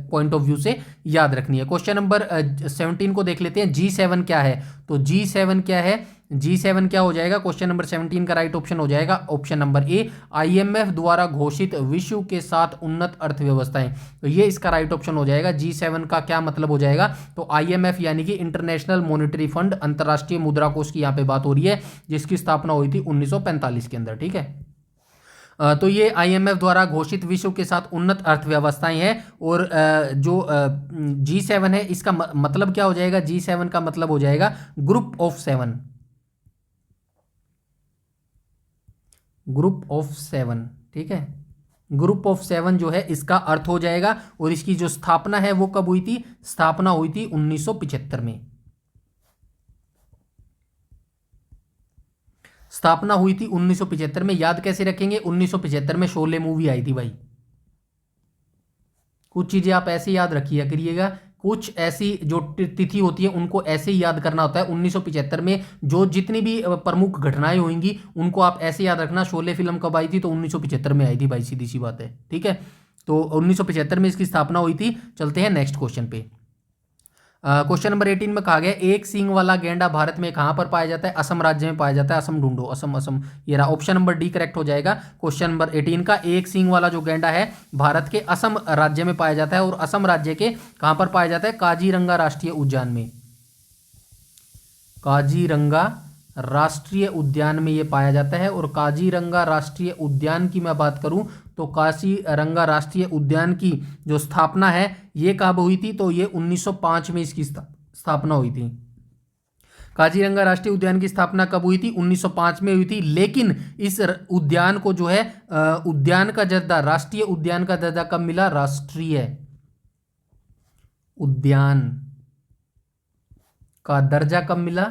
A: पॉइंट ऑफ व्यू से याद रखनी है। क्वेश्चन नंबर 17 को देख लेते हैं। G7 क्या है? तो G7 क्या है? G7 क्या हो जाएगा? क्वेश्चन नंबर 17 का राइट ऑप्शन हो जाएगा ऑप्शन नंबर ए, IMF द्वारा घोषित विश्व के 7 उन्नत अर्थव्यवस्थाएं। तो ये इसका राइट ऑप्शन हो जाएगा। G7 का क्या मतलब हो जाएगा? तो IMF यानी कि इंटरनेशनल मॉनेटरी फंड, अंतर्राष्ट्रीय मुद्रा कोष की यहाँ पे बात हो रही है, जिसकी स्थापना हुई थी 1945 के अंदर। ठीक है, तो ये IMF द्वारा घोषित विश्व के 7 उन्नत अर्थव्यवस्थाएं हैं। और जो G7 है इसका मतलब क्या हो जाएगा? G7 का मतलब हो जाएगा ग्रुप ऑफ 7। ग्रुप ऑफ 7, ठीक है, ग्रुप ऑफ 7 जो है इसका अर्थ हो जाएगा। और इसकी जो स्थापना है वो कब हुई थी? स्थापना हुई थी 1975 में। स्थापना हुई थी 1975 में। याद कैसे रखेंगे? 1975 में शोले मूवी आई थी भाई। कुछ चीजें आप ऐसे याद रखिए करिएगा, कुछ ऐसी जो तिथि होती है उनको ऐसे ही याद करना होता है। 1975 में जो जितनी भी प्रमुख घटनाएं होंगी उनको आप ऐसे याद रखना। शोले फिल्म कब आई थी? तो 1975 में आई थी भाई, सीधी सी बात है। ठीक है, तो 1975 में इसकी स्थापना हुई थी। चलते हैं नेक्स्ट क्वेश्चन पे। क्वेश्चन नंबर 18 में कहा गया एक सींग वाला गैंडा भारत में कहाँ पर पाया जाता है? असम राज्य में पाया जाता है। असम ढूंढो, असम असम, ये रहा ऑप्शन नंबर डी करेक्ट हो जाएगा। क्वेश्चन नंबर 18 का एक सींग वाला जो गैंडा है भारत के असम राज्य में पाया जाता है, और असम राज्य के कहाँ पर पाया जाता है? काजीरंगा राष्ट्रीय उद्यान में। काजीरंगा राष्ट्रीय उद्यान में ये पाया जाता है। और काजीरंगा राष्ट्रीय उद्यान की मैं बात करूं तो काजीरंगा राष्ट्रीय उद्यान की जो स्थापना है ये कब हुई थी? तो ये 1905 में इसकी स्थापना हुई थी। काजीरंगा राष्ट्रीय उद्यान की स्थापना कब हुई थी? 1905 में हुई थी। लेकिन इस उद्यान को जो है उद्यान का दर्जा, राष्ट्रीय उद्यान का दर्जा कब मिला? राष्ट्रीय उद्यान का दर्जा कब मिला?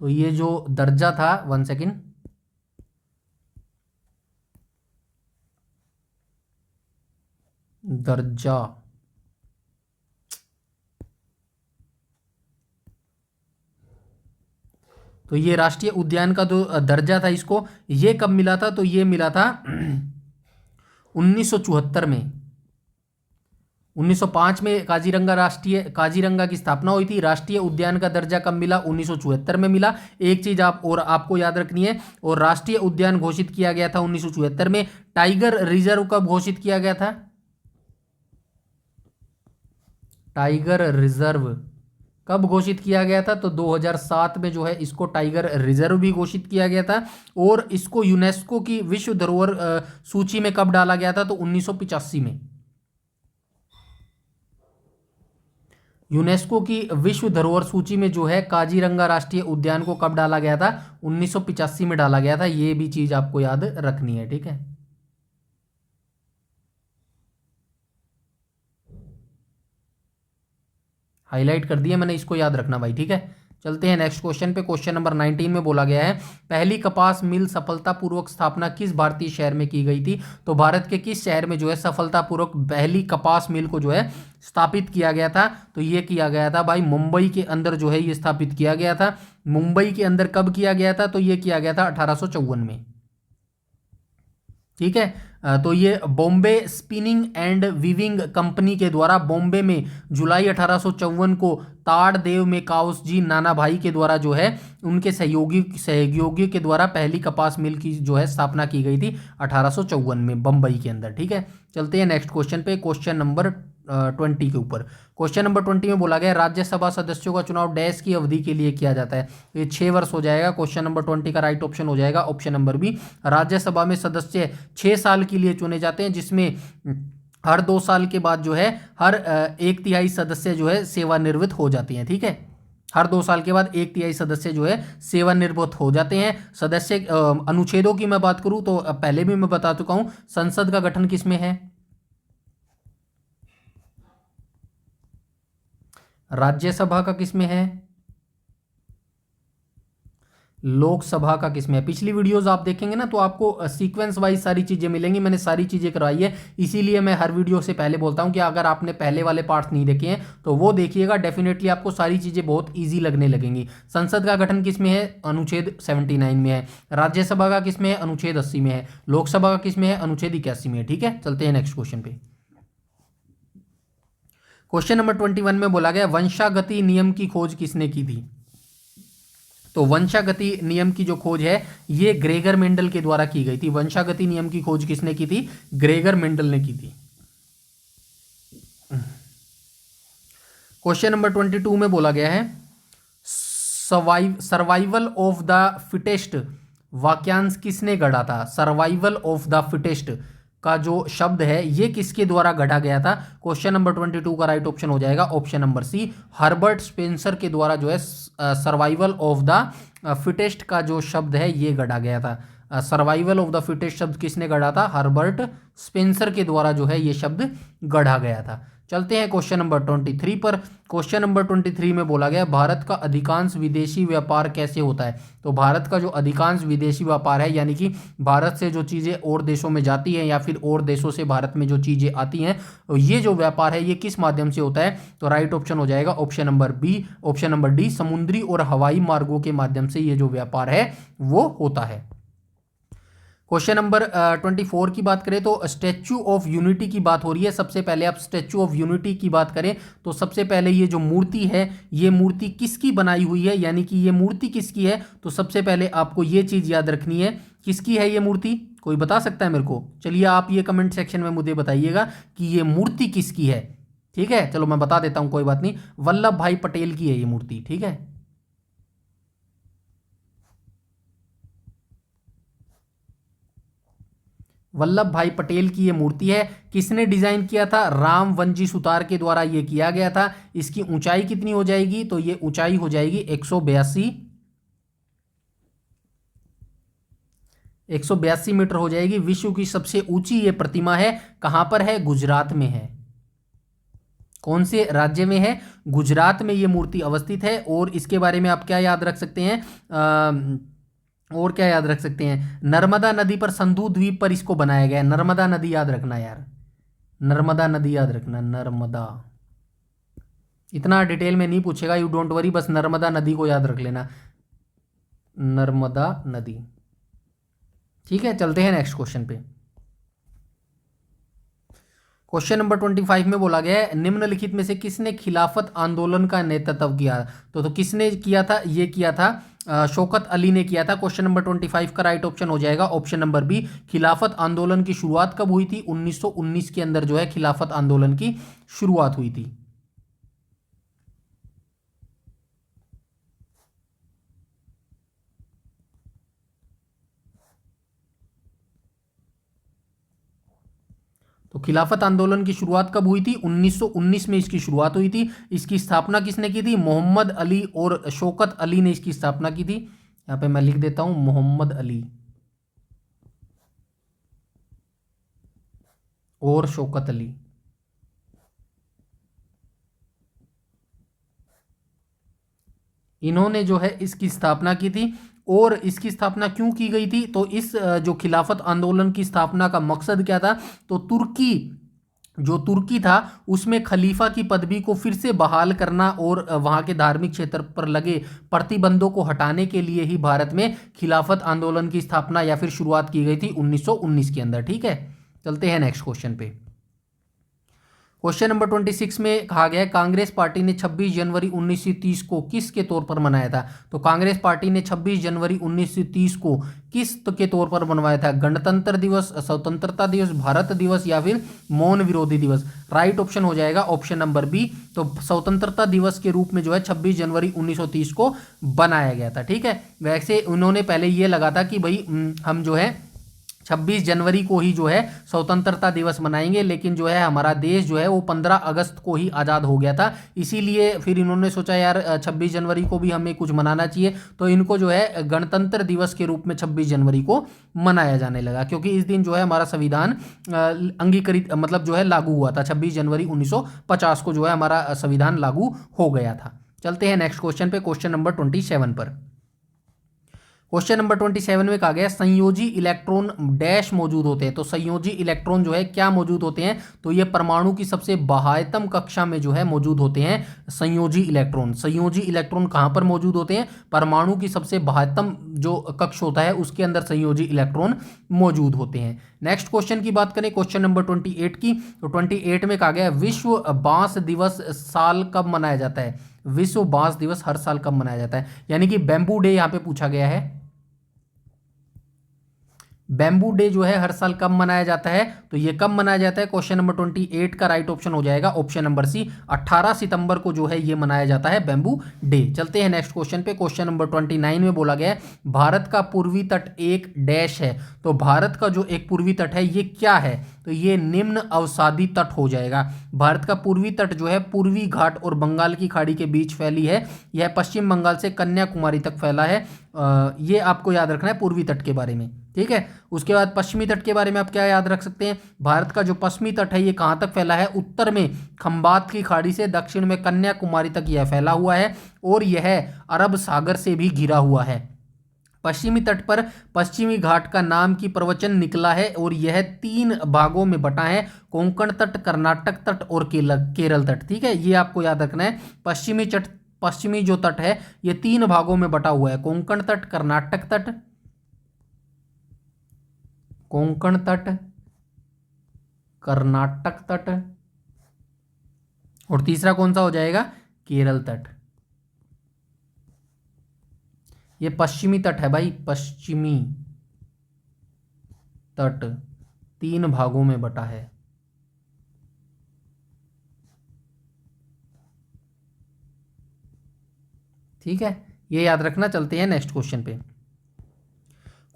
A: तो ये जो दर्जा था, 1 सेकेंड, दर्जा, तो ये राष्ट्रीय उद्यान का जो दर्जा था इसको, ये कब मिला था? तो ये मिला था 1974 में। 1905 में काजीरंगा की स्थापना हुई थी। राष्ट्रीय उद्यान का दर्जा कब मिला? 1974 में मिला। एक चीज आपको याद रखनी है, और राष्ट्रीय उद्यान घोषित किया गया था 1974 में। टाइगर रिजर्व कब घोषित किया गया था? टाइगर रिजर्व कब घोषित किया गया था? तो 2007 में जो है इसको टाइगर रिजर्व भी घोषित किया गया था। और इसको यूनेस्को की विश्व धरोहर सूची में कब डाला गया था? तो 1985 में। यूनेस्को की विश्व धरोहर सूची में जो है काजीरंगा राष्ट्रीय उद्यान को कब डाला गया था? 1985 में डाला गया था। ये भी चीज आपको याद रखनी है, ठीक है। हाईलाइट कर दिया मैंने, इसको याद रखना भाई, ठीक है। चलते हैं नेक्स्ट क्वेश्चन पे। क्वेश्चन नंबर 19 में बोला गया है पहली कपास मिल सफलतापूर्वक स्थापना किस भारतीय शहर में की गई थी? तो भारत के किस शहर में जो है सफलतापूर्वक पहली कपास मिल को जो है स्थापित किया गया था? तो ये किया गया था भाई मुंबई के अंदर जो है ये स्थापित किया गया था। मुंबई के अंदर कब किया गया था? तो ये किया गया था 1854 में, ठीक है। तो ये Bombay spinning and weaving company के द्वारा बॉम्बे में जुलाई 1854 को ताड़देव में काउस जी नाना भाई के द्वारा जो है उनके सहयोगियों के द्वारा पहली कपास मिल की जो है स्थापना की गई थी 1854 में बम्बई के अंदर, ठीक है। चलते हैं नेक्स्ट क्वेश्चन पे। क्वेश्चन नंबर 20 के ऊपर। क्वेश्चन नंबर 20 में बोला गया राज्यसभा सदस्यों का चुनाव डैश की अवधि के लिए किया जाता है? ये 6 वर्ष हो जाएगा। क्वेश्चन नंबर 20 का राइट ऑप्शन हो जाएगा ऑप्शन नंबर बी। राज्यसभा में सदस्य 6 साल के लिए चुने जाते हैं, जिसमें हर 2 साल के बाद जो है हर 1/3 सदस्य जो है सेवानिवृत्त हो जाती हैं, ठीक है। हर 2 साल के बाद 1/3 सदस्य जो है सेवानिवृत्त हो जाते हैं। सदस्य अनुच्छेदों की मैं बात करूं तो पहले भी मैं बता चुका हूं, संसद का गठन किसमें है? राज्यसभा का किसमें है? लोकसभा का किसमें है? पिछली वीडियोस आप देखेंगे ना तो आपको सीक्वेंस वाइज सारी चीजें मिलेंगी। मैंने सारी चीजें करवाई है, इसीलिए मैं हर वीडियो से पहले बोलता हूं कि अगर आपने पहले वाले पार्ट्स नहीं देखे हैं तो वो देखिएगा, डेफिनेटली आपको सारी चीजें बहुत ईजी लगने लगेंगी। संसद का गठन किसमें है? अनुच्छेद 79 में है। राज्यसभा का किसमें है? अनुच्छेद 80 में है। लोकसभा का किसमें है? अनुच्छेद 81 में है, ठीक है। चलते हैं नेक्स्ट क्वेश्चन पे। क्वेश्चन नंबर 21 में बोला गया वंशागति नियम की खोज किसने की थी? तो वंशागति नियम की जो खोज है ये ग्रेगर मेंडल के द्वारा की गई थी। वंशागति नियम की खोज किसने की थी? ग्रेगर मेंडल ने की थी। क्वेश्चन नंबर 22 में बोला गया है सर्वाइवल ऑफ द फिटेस्ट वाक्यांश किसने गढ़ा था? सर्वाइवल ऑफ द फिटेस्ट का जो शब्द है ये किसके द्वारा गढ़ा गया था? क्वेश्चन नंबर 22 का राइट ऑप्शन हो जाएगा option number C, Herbert Spencer के द्वारा जो है सर्वाइवल ऑफ द फिटेस्ट का जो शब्द है ये गढ़ा गया था। सर्वाइवल ऑफ द फिटेस्ट शब्द किसने गढ़ा था? हर्बर्ट स्पेंसर के द्वारा जो है ये शब्द गढ़ा गया था। चलते हैं क्वेश्चन नंबर 23 पर। क्वेश्चन नंबर 23 में बोला गया भारत का अधिकांश विदेशी व्यापार कैसे होता है? तो भारत का जो अधिकांश विदेशी व्यापार है यानी कि भारत से जो चीज़ें और देशों में जाती हैं या फिर और देशों से भारत में जो चीज़ें आती हैं, तो ये जो व्यापार है ये किस माध्यम से होता है? तो राइट ऑप्शन हो जाएगा option number B, option number D, समुद्री और हवाई मार्गों के माध्यम से ये जो व्यापार है वो होता है। क्वेश्चन नंबर 24 की बात करें तो स्टैच्यू ऑफ यूनिटी की बात हो रही है। सबसे पहले आप स्टैच्यू ऑफ यूनिटी की बात करें तो सबसे पहले ये जो मूर्ति है, ये मूर्ति किसकी बनाई हुई है, यानी कि ये मूर्ति किसकी है। तो सबसे पहले आपको ये चीज़ याद रखनी है, किसकी है ये मूर्ति, कोई बता सकता है मेरे को? चलिए आप ये कमेंट सेक्शन में मुझे बताइएगा कि ये मूर्ति किसकी है। ठीक है, चलो मैं बता देता हूँ, कोई बात नहीं, वल्लभ भाई पटेल की है ये मूर्ति। ठीक है, वल्लभ भाई पटेल की ये मूर्ति है। किसने डिजाइन किया था? राम वंजी सुतार के द्वारा ये किया गया था। इसकी ऊंचाई कितनी हो जाएगी? तो ये ऊंचाई हो जाएगी 182 मीटर हो जाएगी। विश्व की सबसे ऊंची ये प्रतिमा है। कहां पर है? गुजरात में है। कौन से राज्य में है? गुजरात में ये मूर्ति अवस्थित है। और इसके बारे में आप क्या याद रख सकते हैं? और क्या याद रख सकते हैं? नर्मदा नदी पर सिंधु द्वीप पर इसको बनाया गया है। नर्मदा नदी याद रखना यार, नर्मदा नदी याद रखना, नर्मदा। इतना डिटेल में नहीं पूछेगा, यू डोंट वरी, बस नर्मदा नदी को याद रख लेना, नर्मदा नदी। ठीक है, चलते हैं नेक्स्ट क्वेश्चन पे। क्वेश्चन नंबर 25 में बोला गया है, निम्नलिखित में से किसने खिलाफत आंदोलन का नेतृत्व किया? तो किसने किया था? ये किया था शौकत अली ने किया था। क्वेश्चन नंबर 25 का राइट ऑप्शन हो जाएगा ऑप्शन नंबर बी। खिलाफत आंदोलन की शुरुआत कब हुई थी? 1919 के अंदर जो है खिलाफत आंदोलन की शुरुआत हुई थी। तो खिलाफत आंदोलन की शुरुआत कब हुई थी? 1919 में इसकी शुरुआत हुई थी। इसकी स्थापना किसने की थी? मोहम्मद अली और शौकत अली ने इसकी स्थापना की थी। यहां पे मैं लिख देता हूं, मोहम्मद अली और शौकत अली। इन्होंने जो है इसकी स्थापना की थी। और इसकी स्थापना क्यों की गई थी? तो इस जो खिलाफत आंदोलन की स्थापना का मकसद क्या था? तो तुर्की था उसमें खलीफा की पदवी को फिर से बहाल करना और वहाँ के धार्मिक क्षेत्र पर लगे प्रतिबंधों को हटाने के लिए ही भारत में खिलाफत आंदोलन की स्थापना या फिर शुरुआत की गई थी 1919 के अंदर। ठीक है, चलते हैं नेक्स्ट क्वेश्चन पे। क्वेश्चन नंबर 26 में कहा गया है, कांग्रेस पार्टी ने 26 जनवरी 1930 को किस के तौर पर मनाया था? तो कांग्रेस पार्टी ने 26 जनवरी 1930 को किस के तौर पर मनवाया था? गणतंत्र दिवस, स्वतंत्रता दिवस, भारत दिवस या फिर मौन विरोधी दिवस? राइट ऑप्शन हो जाएगा ऑप्शन नंबर बी। तो स्वतंत्रता दिवस के रूप में जो है 26 जनवरी 1930 को बनाया गया था। ठीक है, वैसे उन्होंने पहले ये लगा था कि भाई हम जो है 26 जनवरी को ही जो है स्वतंत्रता दिवस मनाएंगे, लेकिन जो है हमारा देश जो है वो 15 अगस्त को ही आज़ाद हो गया था। इसीलिए फिर इन्होंने सोचा यार 26 जनवरी को भी हमें कुछ मनाना चाहिए, तो इनको जो है गणतंत्र दिवस के रूप में 26 जनवरी को मनाया जाने लगा, क्योंकि इस दिन जो है हमारा संविधान अंगीकृत मतलब जो है लागू हुआ था। 26 जनवरी 1950 को जो है हमारा संविधान लागू हो गया था। चलते हैं नेक्स्ट क्वेश्चन पे, क्वेश्चन नंबर 27 पर। क्वेश्चन नंबर 27 में कहा गया संयोजी इलेक्ट्रॉन डैश मौजूद होते हैं। तो संयोजी इलेक्ट्रॉन जो है क्या मौजूद होते हैं? तो ये परमाणु की सबसे बाह्यतम कक्षा में जो है मौजूद होते हैं संयोजी इलेक्ट्रॉन। संयोजी इलेक्ट्रॉन कहाँ पर मौजूद होते हैं? परमाणु की सबसे बाह्यतम जो कक्ष होता है उसके अंदर संयोजी इलेक्ट्रॉन मौजूद होते हैं। नेक्स्ट क्वेश्चन की बात करें, क्वेश्चन नंबर 28 की, तो 28 में कहा गया विश्व बांस दिवस साल कब मनाया जाता है? विश्व बांस दिवस हर साल कब मनाया जाता है? यानी कि बैम्बू डे यहाँ पे पूछा गया है। बैम्बू डे जो है हर साल कब मनाया जाता है? तो ये कब मनाया जाता है? क्वेश्चन नंबर 28 का राइट ऑप्शन हो जाएगा ऑप्शन नंबर सी, 18 सितंबर को जो है ये मनाया जाता है बैम्बू डे। चलते हैं नेक्स्ट क्वेश्चन पे। क्वेश्चन नंबर 29 में बोला गया है भारत का पूर्वी तट एक डैश है। तो भारत का जो एक पूर्वी तट है ये क्या है? तो ये निम्न अवसादी तट हो जाएगा। भारत का पूर्वी तट जो है पूर्वी घाट और बंगाल की खाड़ी के बीच फैली है। यह पश्चिम बंगाल से कन्याकुमारी तक फैला है। ये आपको याद रखना है पूर्वी तट के बारे में। ठीक है, उसके बाद पश्चिमी तट के बारे में आप क्या याद रख सकते हैं? भारत का जो पश्चिमी तट है ये कहाँ तक फैला है? उत्तर में खंबात की खाड़ी से दक्षिण में कन्याकुमारी तक यह फैला हुआ है और यह अरब सागर से भी घिरा हुआ है। पश्चिमी तट पर पश्चिमी घाट का नाम की प्रवचन निकला है और यह 3 भागों में बटा है, कोंकण तट, कर्नाटक तट और केरल तट। ठीक है, ये आपको याद रखना है। पश्चिमी जो तट है ये 3 भागों में बटा हुआ है, कोंकण तट, कर्नाटक तट कोंकण तट, कर्नाटक तट, और तीसरा कौन सा हो जाएगा? केरल तट। ये पश्चिमी तट है भाई, पश्चिमी तट 3 भागों में बटा है। ठीक है, ये याद रखना। चलते हैं नेक्स्ट क्वेश्चन पे।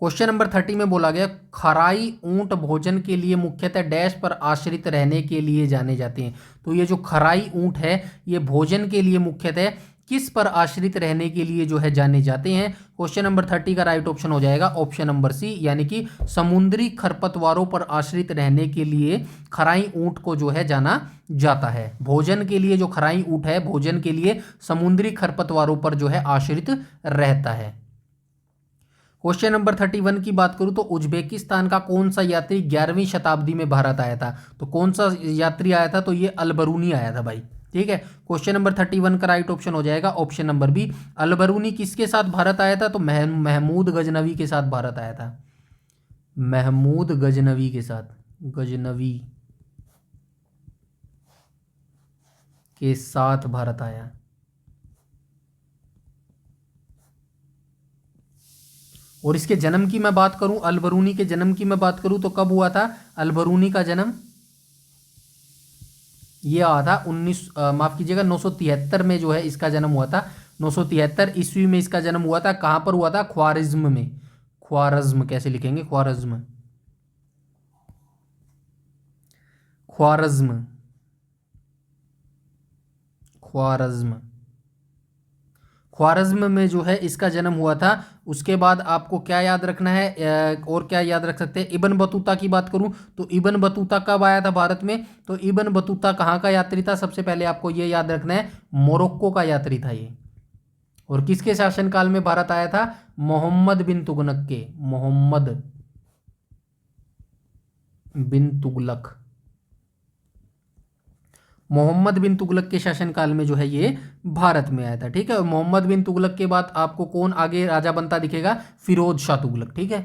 A: क्वेश्चन नंबर 30 में बोला गया खराई ऊंट भोजन के लिए मुख्यतः डैश पर आश्रित रहने के लिए जाने जाते हैं। तो ये जो खराई ऊंट है ये भोजन के लिए मुख्यतः किस पर आश्रित रहने के लिए जो है जाने जाते हैं? क्वेश्चन नंबर 30 का राइट ऑप्शन हो जाएगा ऑप्शन नंबर सी, यानी कि समुद्री खरपतवारों पर आश्रित रहने के लिए खराई ऊंट को जो है जाना जाता है। भोजन के लिए जो खराई ऊंट है भोजन के लिए समुद्री खरपतवारों पर जो है आश्रित रहता है। क्वेश्चन नंबर 31 की बात करूं तो उज्बेकिस्तान का कौन सा यात्री 11वीं शताब्दी में भारत आया था? तो कौन सा यात्री आया था? तो ये अलबरूनी आया था भाई। ठीक है, क्वेश्चन नंबर 31 का राइट ऑप्शन हो जाएगा ऑप्शन नंबर बी। अलबरूनी किसके साथ भारत आया था? तो महमूद गजनवी के साथ भारत आया था। महमूद गजनवी के साथ, गजनवी के साथ भारत आया। और इसके जन्म की मैं बात करूं, अलबरूनी के जन्म की मैं बात करूं तो कब हुआ था अलबरूनी का जन्म? ये आया था 973 में जो है इसका जन्म हुआ था। 973 ईस्वी में इसका जन्म हुआ था। कहां पर हुआ था? ख्वारिज्म में। ख्वारिज्म कैसे लिखेंगे? ख्वारिज्म, ख्वारिज्म, ख्वारिज्म, ख्वारिज्म में जो है इसका जन्म हुआ था। उसके बाद आपको क्या याद रखना है, और क्या याद रख सकते हैं? इब्न बतूता की बात करूं तो इब्न बतूता कब आया था भारत में? तो इब्न बतूता कहाँ का यात्री था? सबसे पहले आपको ये याद रखना है मोरक्को का यात्री था ये। और किसके शासनकाल में भारत आया था? मोहम्मद बिन तुगलक के, मोहम्मद बिन तुगलक, मोहम्मद बिन तुगलक के शासनकाल में जो है ये भारत में आया था। ठीक है, और मोहम्मद बिन तुगलक के बाद आपको कौन आगे राजा बनता दिखेगा? फिरोज शाह तुगलक। ठीक है,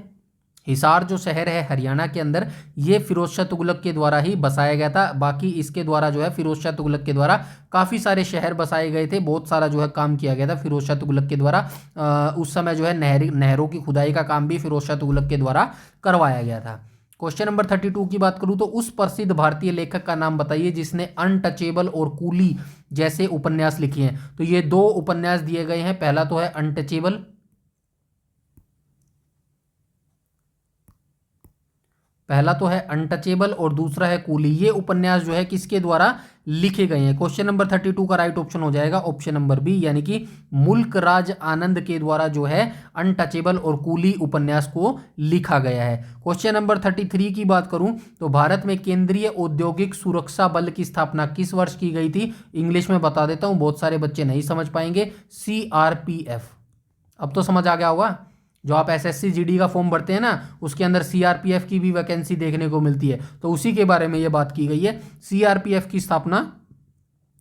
A: हिसार जो शहर है हरियाणा के अंदर ये फिरोज शाह तुगलक के द्वारा ही बसाया गया था। बाकी इसके द्वारा जो है फिरोज शाह तुगलक के द्वारा काफ़ी सारे शहर बसाए गए थे, बहुत सारा जो है काम किया गया था फिरोज शाह तुगलक के द्वारा। उस समय जो है नहरों की खुदाई का काम भी फिरोज शाह तुगलक के द्वारा करवाया गया था। क्वेश्चन नंबर 32 की बात करूं तो उस प्रसिद्ध भारतीय लेखक का नाम बताइए जिसने अनटचेबल और कूली जैसे उपन्यास लिखे हैं। तो ये 2 उपन्यास दिए गए हैं। पहला तो है अनटचेबल, पहला तो है अनटचेबल और दूसरा है कूली। ये उपन्यास जो है किसके द्वारा लिखे गए हैं? क्वेश्चन नंबर 32 का राइट ऑप्शन हो जाएगा ऑप्शन नंबर बी, यानी कि मुल्क राज आनंद के द्वारा जो है अनटचेबल और कूली उपन्यास को लिखा गया है। क्वेश्चन नंबर 33 की बात करूं तो भारत में केंद्रीय औद्योगिक सुरक्षा बल की स्थापना किस वर्ष की गई थी? इंग्लिश में बता देता हूं, बहुत सारे बच्चे नहीं समझ पाएंगे। CRPF। अब तो समझ आ गया होगा। जो आप SSC GD का फॉर्म भरते हैं ना उसके अंदर CRPF की भी वैकेंसी देखने को मिलती है, तो उसी के बारे में ये बात की गई है। CRPF की स्थापना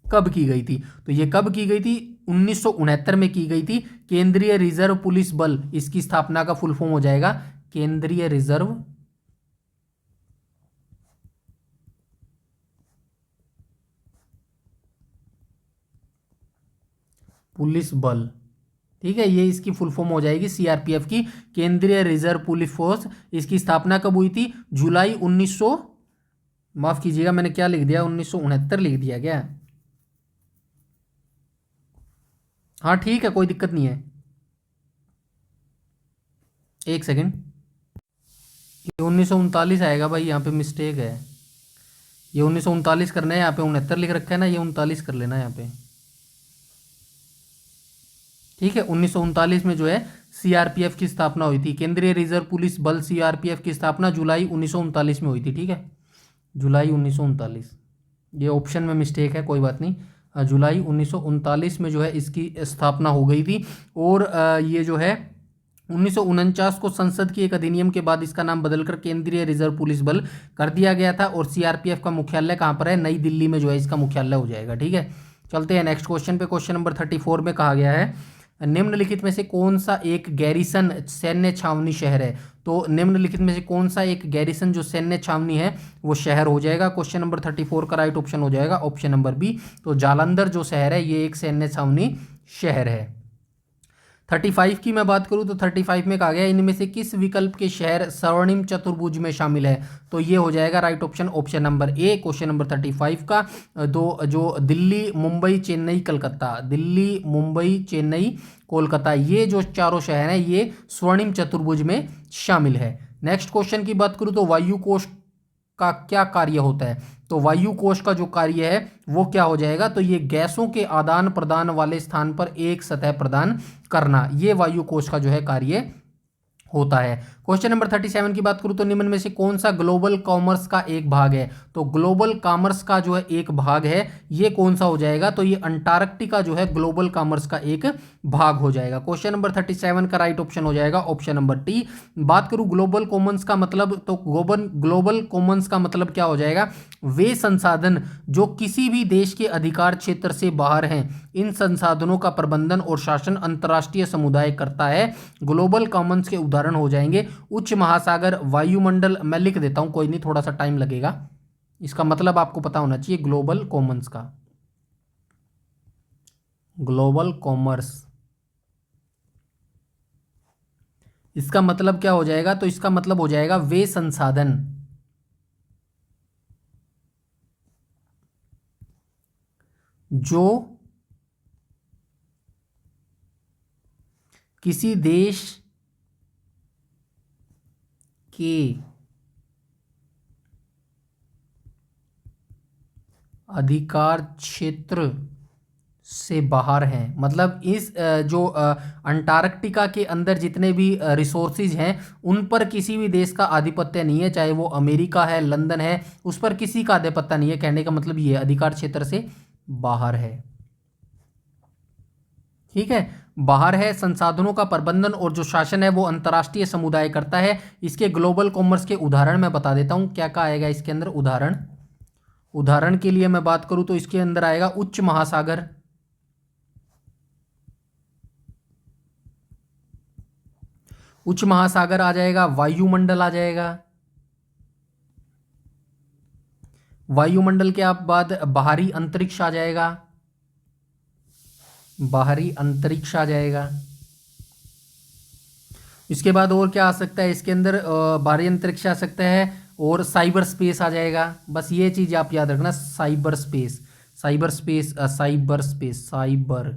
A: कब की गई थी? तो ये कब की गई थी? 1969 में की गई थी। केंद्रीय रिजर्व पुलिस बल, इसकी स्थापना का फुल फॉर्म हो जाएगा केंद्रीय रिजर्व पुलिस बल। ठीक है, ये इसकी फुल फॉर्म हो जाएगी CRPF की, केंद्रीय रिजर्व पुलिस फोर्स। इसकी स्थापना कब हुई थी? जुलाई 1900, माफ कीजिएगा मैंने क्या लिख दिया, 1969 लिख दिया क्या? हाँ ठीक है, कोई दिक्कत नहीं है, एक सेकंड। ये 1939 आएगा भाई, यहाँ पे मिस्टेक है। ये 1939 करना है, यहाँ पे 69 लिख रखा है ना, ये 39 कर लेना यहाँ पे। ठीक है, 1939 में जो है CRPF की स्थापना हुई थी। केंद्रीय रिजर्व पुलिस बल CRPF की स्थापना जुलाई 1939 में हुई थी। ठीक है, जुलाई 1939, ये ऑप्शन में मिस्टेक है, कोई बात नहीं। जुलाई 1939 में जो है इसकी स्थापना हो गई थी। और ये जो है 1949 को संसद की एक अधिनियम के बाद इसका नाम बदलकर केंद्रीय रिजर्व पुलिस बल कर दिया गया था। और CRPF का मुख्यालय कहाँ पर है? नई दिल्ली में जो है इसका मुख्यालय हो जाएगा। ठीक है, चलते हैं नेक्स्ट क्वेश्चन पे। क्वेश्चन नंबर 34 में कहा गया है निम्नलिखित में से कौन सा एक गैरिसन सैन्य छावनी शहर है? तो निम्नलिखित में से कौन सा एक गैरिसन जो सैन्य छावनी है वो शहर हो जाएगा? क्वेश्चन नंबर 34 का राइट ऑप्शन हो जाएगा ऑप्शन नंबर बी। तो जालंधर जो शहर है ये एक सैन्य छावनी शहर है। 35 की मैं बात करूं तो 35 में कहा गया इनमें से किस विकल्प के शहर स्वर्णिम चतुर्भुज में शामिल है? तो ये हो जाएगा right option option number A question number 35 का। दो जो दिल्ली मुंबई चेन्नई कलकत्ता, दिल्ली मुंबई चेन्नई कोलकाता, ये जो चारों शहर हैं ये स्वर्णिम चतुर्भुज में शामिल है। नेक्स्ट क्वेश्चन की बात करूं तो वायु कोष का क्या कार्य होता है? तो वायु कोष का जो कार्य है वो क्या हो जाएगा? तो ये गैसों के आदान प्रदान वाले स्थान पर एक सतह प्रदान करना, ये वायु कोष का जो है कार्य होता है। क्वेश्चन नंबर 37 की बात करूं तो निम्न में से कौन सा ग्लोबल कॉमर्स का एक भाग है? तो ग्लोबल कॉमर्स का जो है एक भाग है ये कौन सा हो जाएगा? तो ये अंटार्कटिका जो है ग्लोबल कॉमर्स का एक भाग हो जाएगा। क्वेश्चन नंबर 37 का राइट ऑप्शन हो जाएगा ऑप्शन नंबर टी। बात करूं ग्लोबल कॉमन्स का मतलब, तो ग्लोबल कॉमन्स का मतलब क्या हो जाएगा? वे संसाधन जो किसी भी देश के अधिकार क्षेत्र से बाहर हैं, इन संसाधनों का प्रबंधन और शासन अंतर्राष्ट्रीय समुदाय करता है। ग्लोबल कॉमन्स के उदाहरण हो जाएंगे उच्च महासागर, वायुमंडल, मैं लिख देता हूं कोई नहीं, थोड़ा सा टाइम लगेगा, इसका मतलब आपको पता होना चाहिए ग्लोबल कॉमन्स का। ग्लोबल कॉमर्स इसका मतलब क्या हो जाएगा? तो इसका मतलब हो जाएगा वे संसाधन जो किसी देश के अधिकार क्षेत्र से बाहर हैं, मतलब इस जो अंटार्कटिका के अंदर जितने भी रिसोर्सेज हैं उन पर किसी भी देश का आधिपत्य नहीं है, चाहे वो अमेरिका है, लंदन है, उस पर किसी का आधिपत्य नहीं है। कहने का मतलब ये अधिकार क्षेत्र से बाहर है, ठीक है, बाहर है। संसाधनों का प्रबंधन और जो शासन है वो अंतर्राष्ट्रीय समुदाय करता है। इसके ग्लोबल कॉमर्स के उदाहरण मैं बता देता हूं क्या क्या आएगा इसके अंदर। उदाहरण के लिए मैं बात करूं तो इसके अंदर आएगा उच्च महासागर, उच्च महासागर आ जाएगा, वायुमंडल आ जाएगा, वायुमंडल के आप बाद बाहरी अंतरिक्ष आ जाएगा, बाहरी अंतरिक्ष आ जाएगा। इसके बाद और क्या आ सकता है इसके अंदर? बाहरी अंतरिक्ष आ सकता है और साइबर स्पेस आ जाएगा। बस ये चीज आप याद रखना, cyber space, cyber space, cyber space, cyber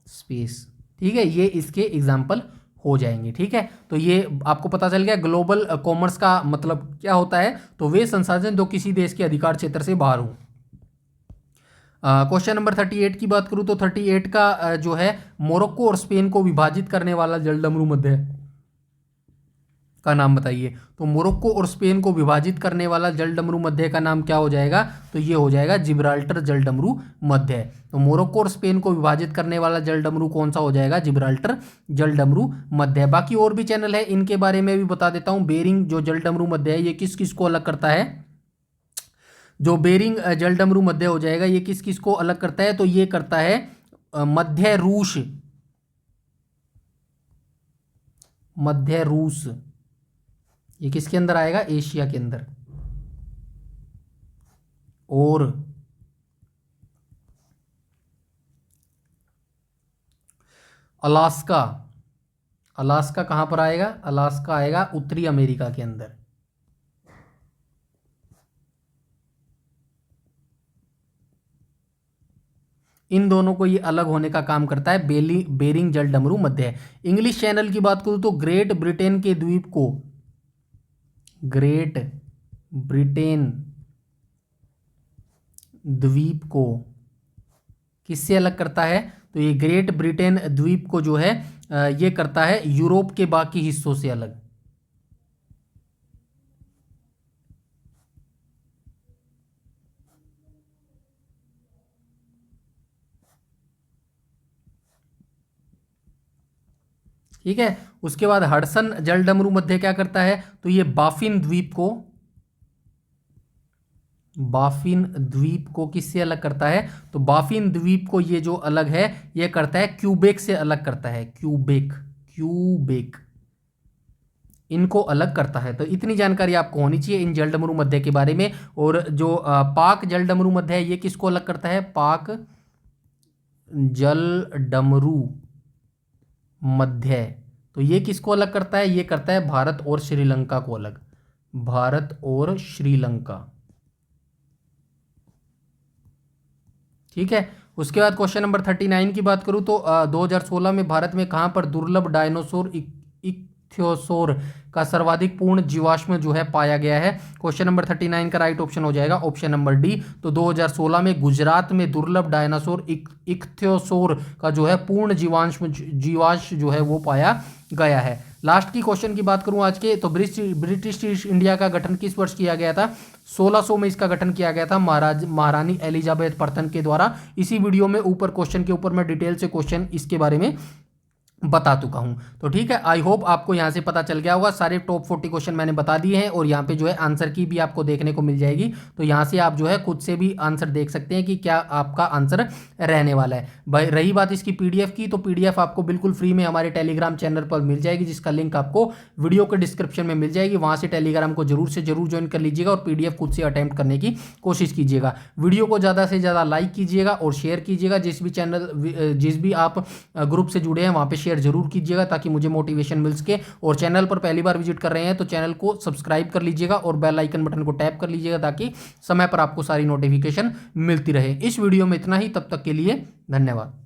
A: space, ठीक है, ये इसके एग्जाम्पल हो जाएंगे। ठीक है, तो ये आपको पता चल गया ग्लोबल कॉमर्स का मतलब क्या होता है। तो वे संसाधन जो किसी देश के अधिकार क्षेत्र से बाहर हो। क्वेश्चन नंबर 38 की बात करूं तो 38 का जो है मोरक्को और स्पेन को विभाजित करने वाला जलडमरू मध्य का नाम बताइए। तो मोरक्को और स्पेन को विभाजित करने वाला जलडमरू मध्य का नाम क्या हो जाएगा? तो ये हो जाएगा जिब्राल्टर जलडमरू मध्य। तो मोरक्को और स्पेन को विभाजित करने वाला जलडमरू कौन सा हो जाएगा? जिब्राल्टर जलडमरू मध्य। बाकी और भी चैनल है इनके बारे में भी बता देता हूं। बेरिंग जो जलडमरू मध्य है ये किस किस को अलग करता है? जो बेरिंग जलडमरू मध्य हो जाएगा ये किस किस को अलग करता है? तो ये करता है मध्य रूस, मध्य रूस, ये किसके अंदर आएगा? एशिया के अंदर। और अलास्का, अलास्का कहां पर आएगा? अलास्का आएगा उत्तरी अमेरिका के अंदर। इन दोनों को ये अलग होने का काम करता है बेरिंग जलडमरू मध्य। इंग्लिश चैनल की बात करूं तो ग्रेट ब्रिटेन के द्वीप को, ग्रेट ब्रिटेन द्वीप को किससे अलग करता है? तो ये ग्रेट ब्रिटेन द्वीप को जो है ये करता है यूरोप के बाकी हिस्सों से अलग। ठीक है, उसके बाद हडसन जलडमरू मध्य क्या करता है? तो ये बाफिन द्वीप को, बाफिन द्वीप को किससे अलग करता है? तो बाफिन द्वीप को ये जो अलग है ये करता है क्यूबेक से अलग करता है, क्यूबेक, क्यूबेक इनको अलग करता है। तो इतनी जानकारी आपको होनी चाहिए इन जलडमरू मध्य के बारे में। और जो पाक जलडमरू मध्य है ये किसको अलग करता है? पाक जलडमरू मध्य, तो ये किसको अलग करता है? ये करता है भारत और श्रीलंका को अलग, भारत और श्रीलंका। ठीक है। उसके बाद क्वेश्चन नंबर 39 की बात करूं तो 2016 में भारत में कहां पर दुर्लभ डायनासोर इक्थ्योसोर का सर्वाधिक पूर्ण जीवाश्म जो है पाया गया है? क्वेश्चन नंबर 39 का राइट ऑप्शन हो जाएगा ऑप्शन नंबर डी। तो 2016 में गुजरात में दुर्लभ डायनासोर इक्थ्योसोर का जो है पूर्ण जीवाश्म जो है वो पाया गया है। लास्ट की क्वेश्चन की बात करूं आज के, तो ब्रिटिश ईस्ट इंडिया का गठन किस वर्ष किया गया था? 1600 में इसका गठन किया गया था महारानी एलिजाबेथ प्रथम के द्वारा। इसी वीडियो में ऊपर क्वेश्चन के ऊपर मैं डिटेल से क्वेश्चन इसके बारे में बता चुका हूं। तो ठीक है, आई होप आपको यहां से पता चल गया होगा। सारे टॉप 40 क्वेश्चन मैंने बता दिए हैं और यहां पे जो है आंसर की भी आपको देखने को मिल जाएगी। तो यहां से आप जो है खुद से भी आंसर देख सकते हैं कि क्या आपका आंसर रहने वाला है। भाई रही बात इसकी पीडीएफ की, तो पीडीएफ आपको बिल्कुल फ्री में हमारे टेलीग्राम चैनल पर मिल जाएगी, जिसका लिंक आपको वीडियो के डिस्क्रिप्शन में मिल जाएगी। वहां से टेलीग्राम को जरूर से जरूर ज्वाइन कर लीजिएगा और पीडीएफ खुद से अटेम्प्ट करने की कोशिश कीजिएगा। वीडियो को ज़्यादा से ज़्यादा लाइक कीजिएगा और शेयर कीजिएगा। जिस भी आप ग्रुप से जुड़े हैं वहाँ पर शेयर जरूर कीजिएगा ताकि मुझे मोटिवेशन मिल सके। और चैनल पर पहली बार विजिट कर रहे हैं तो चैनल को सब्सक्राइब कर लीजिएगा और बेल आइकन बटन को टैप कर लीजिएगा ताकि समय पर आपको सारी नोटिफिकेशन मिलती रहे। इस वीडियो में इतना ही, तब तक के लिए धन्यवाद।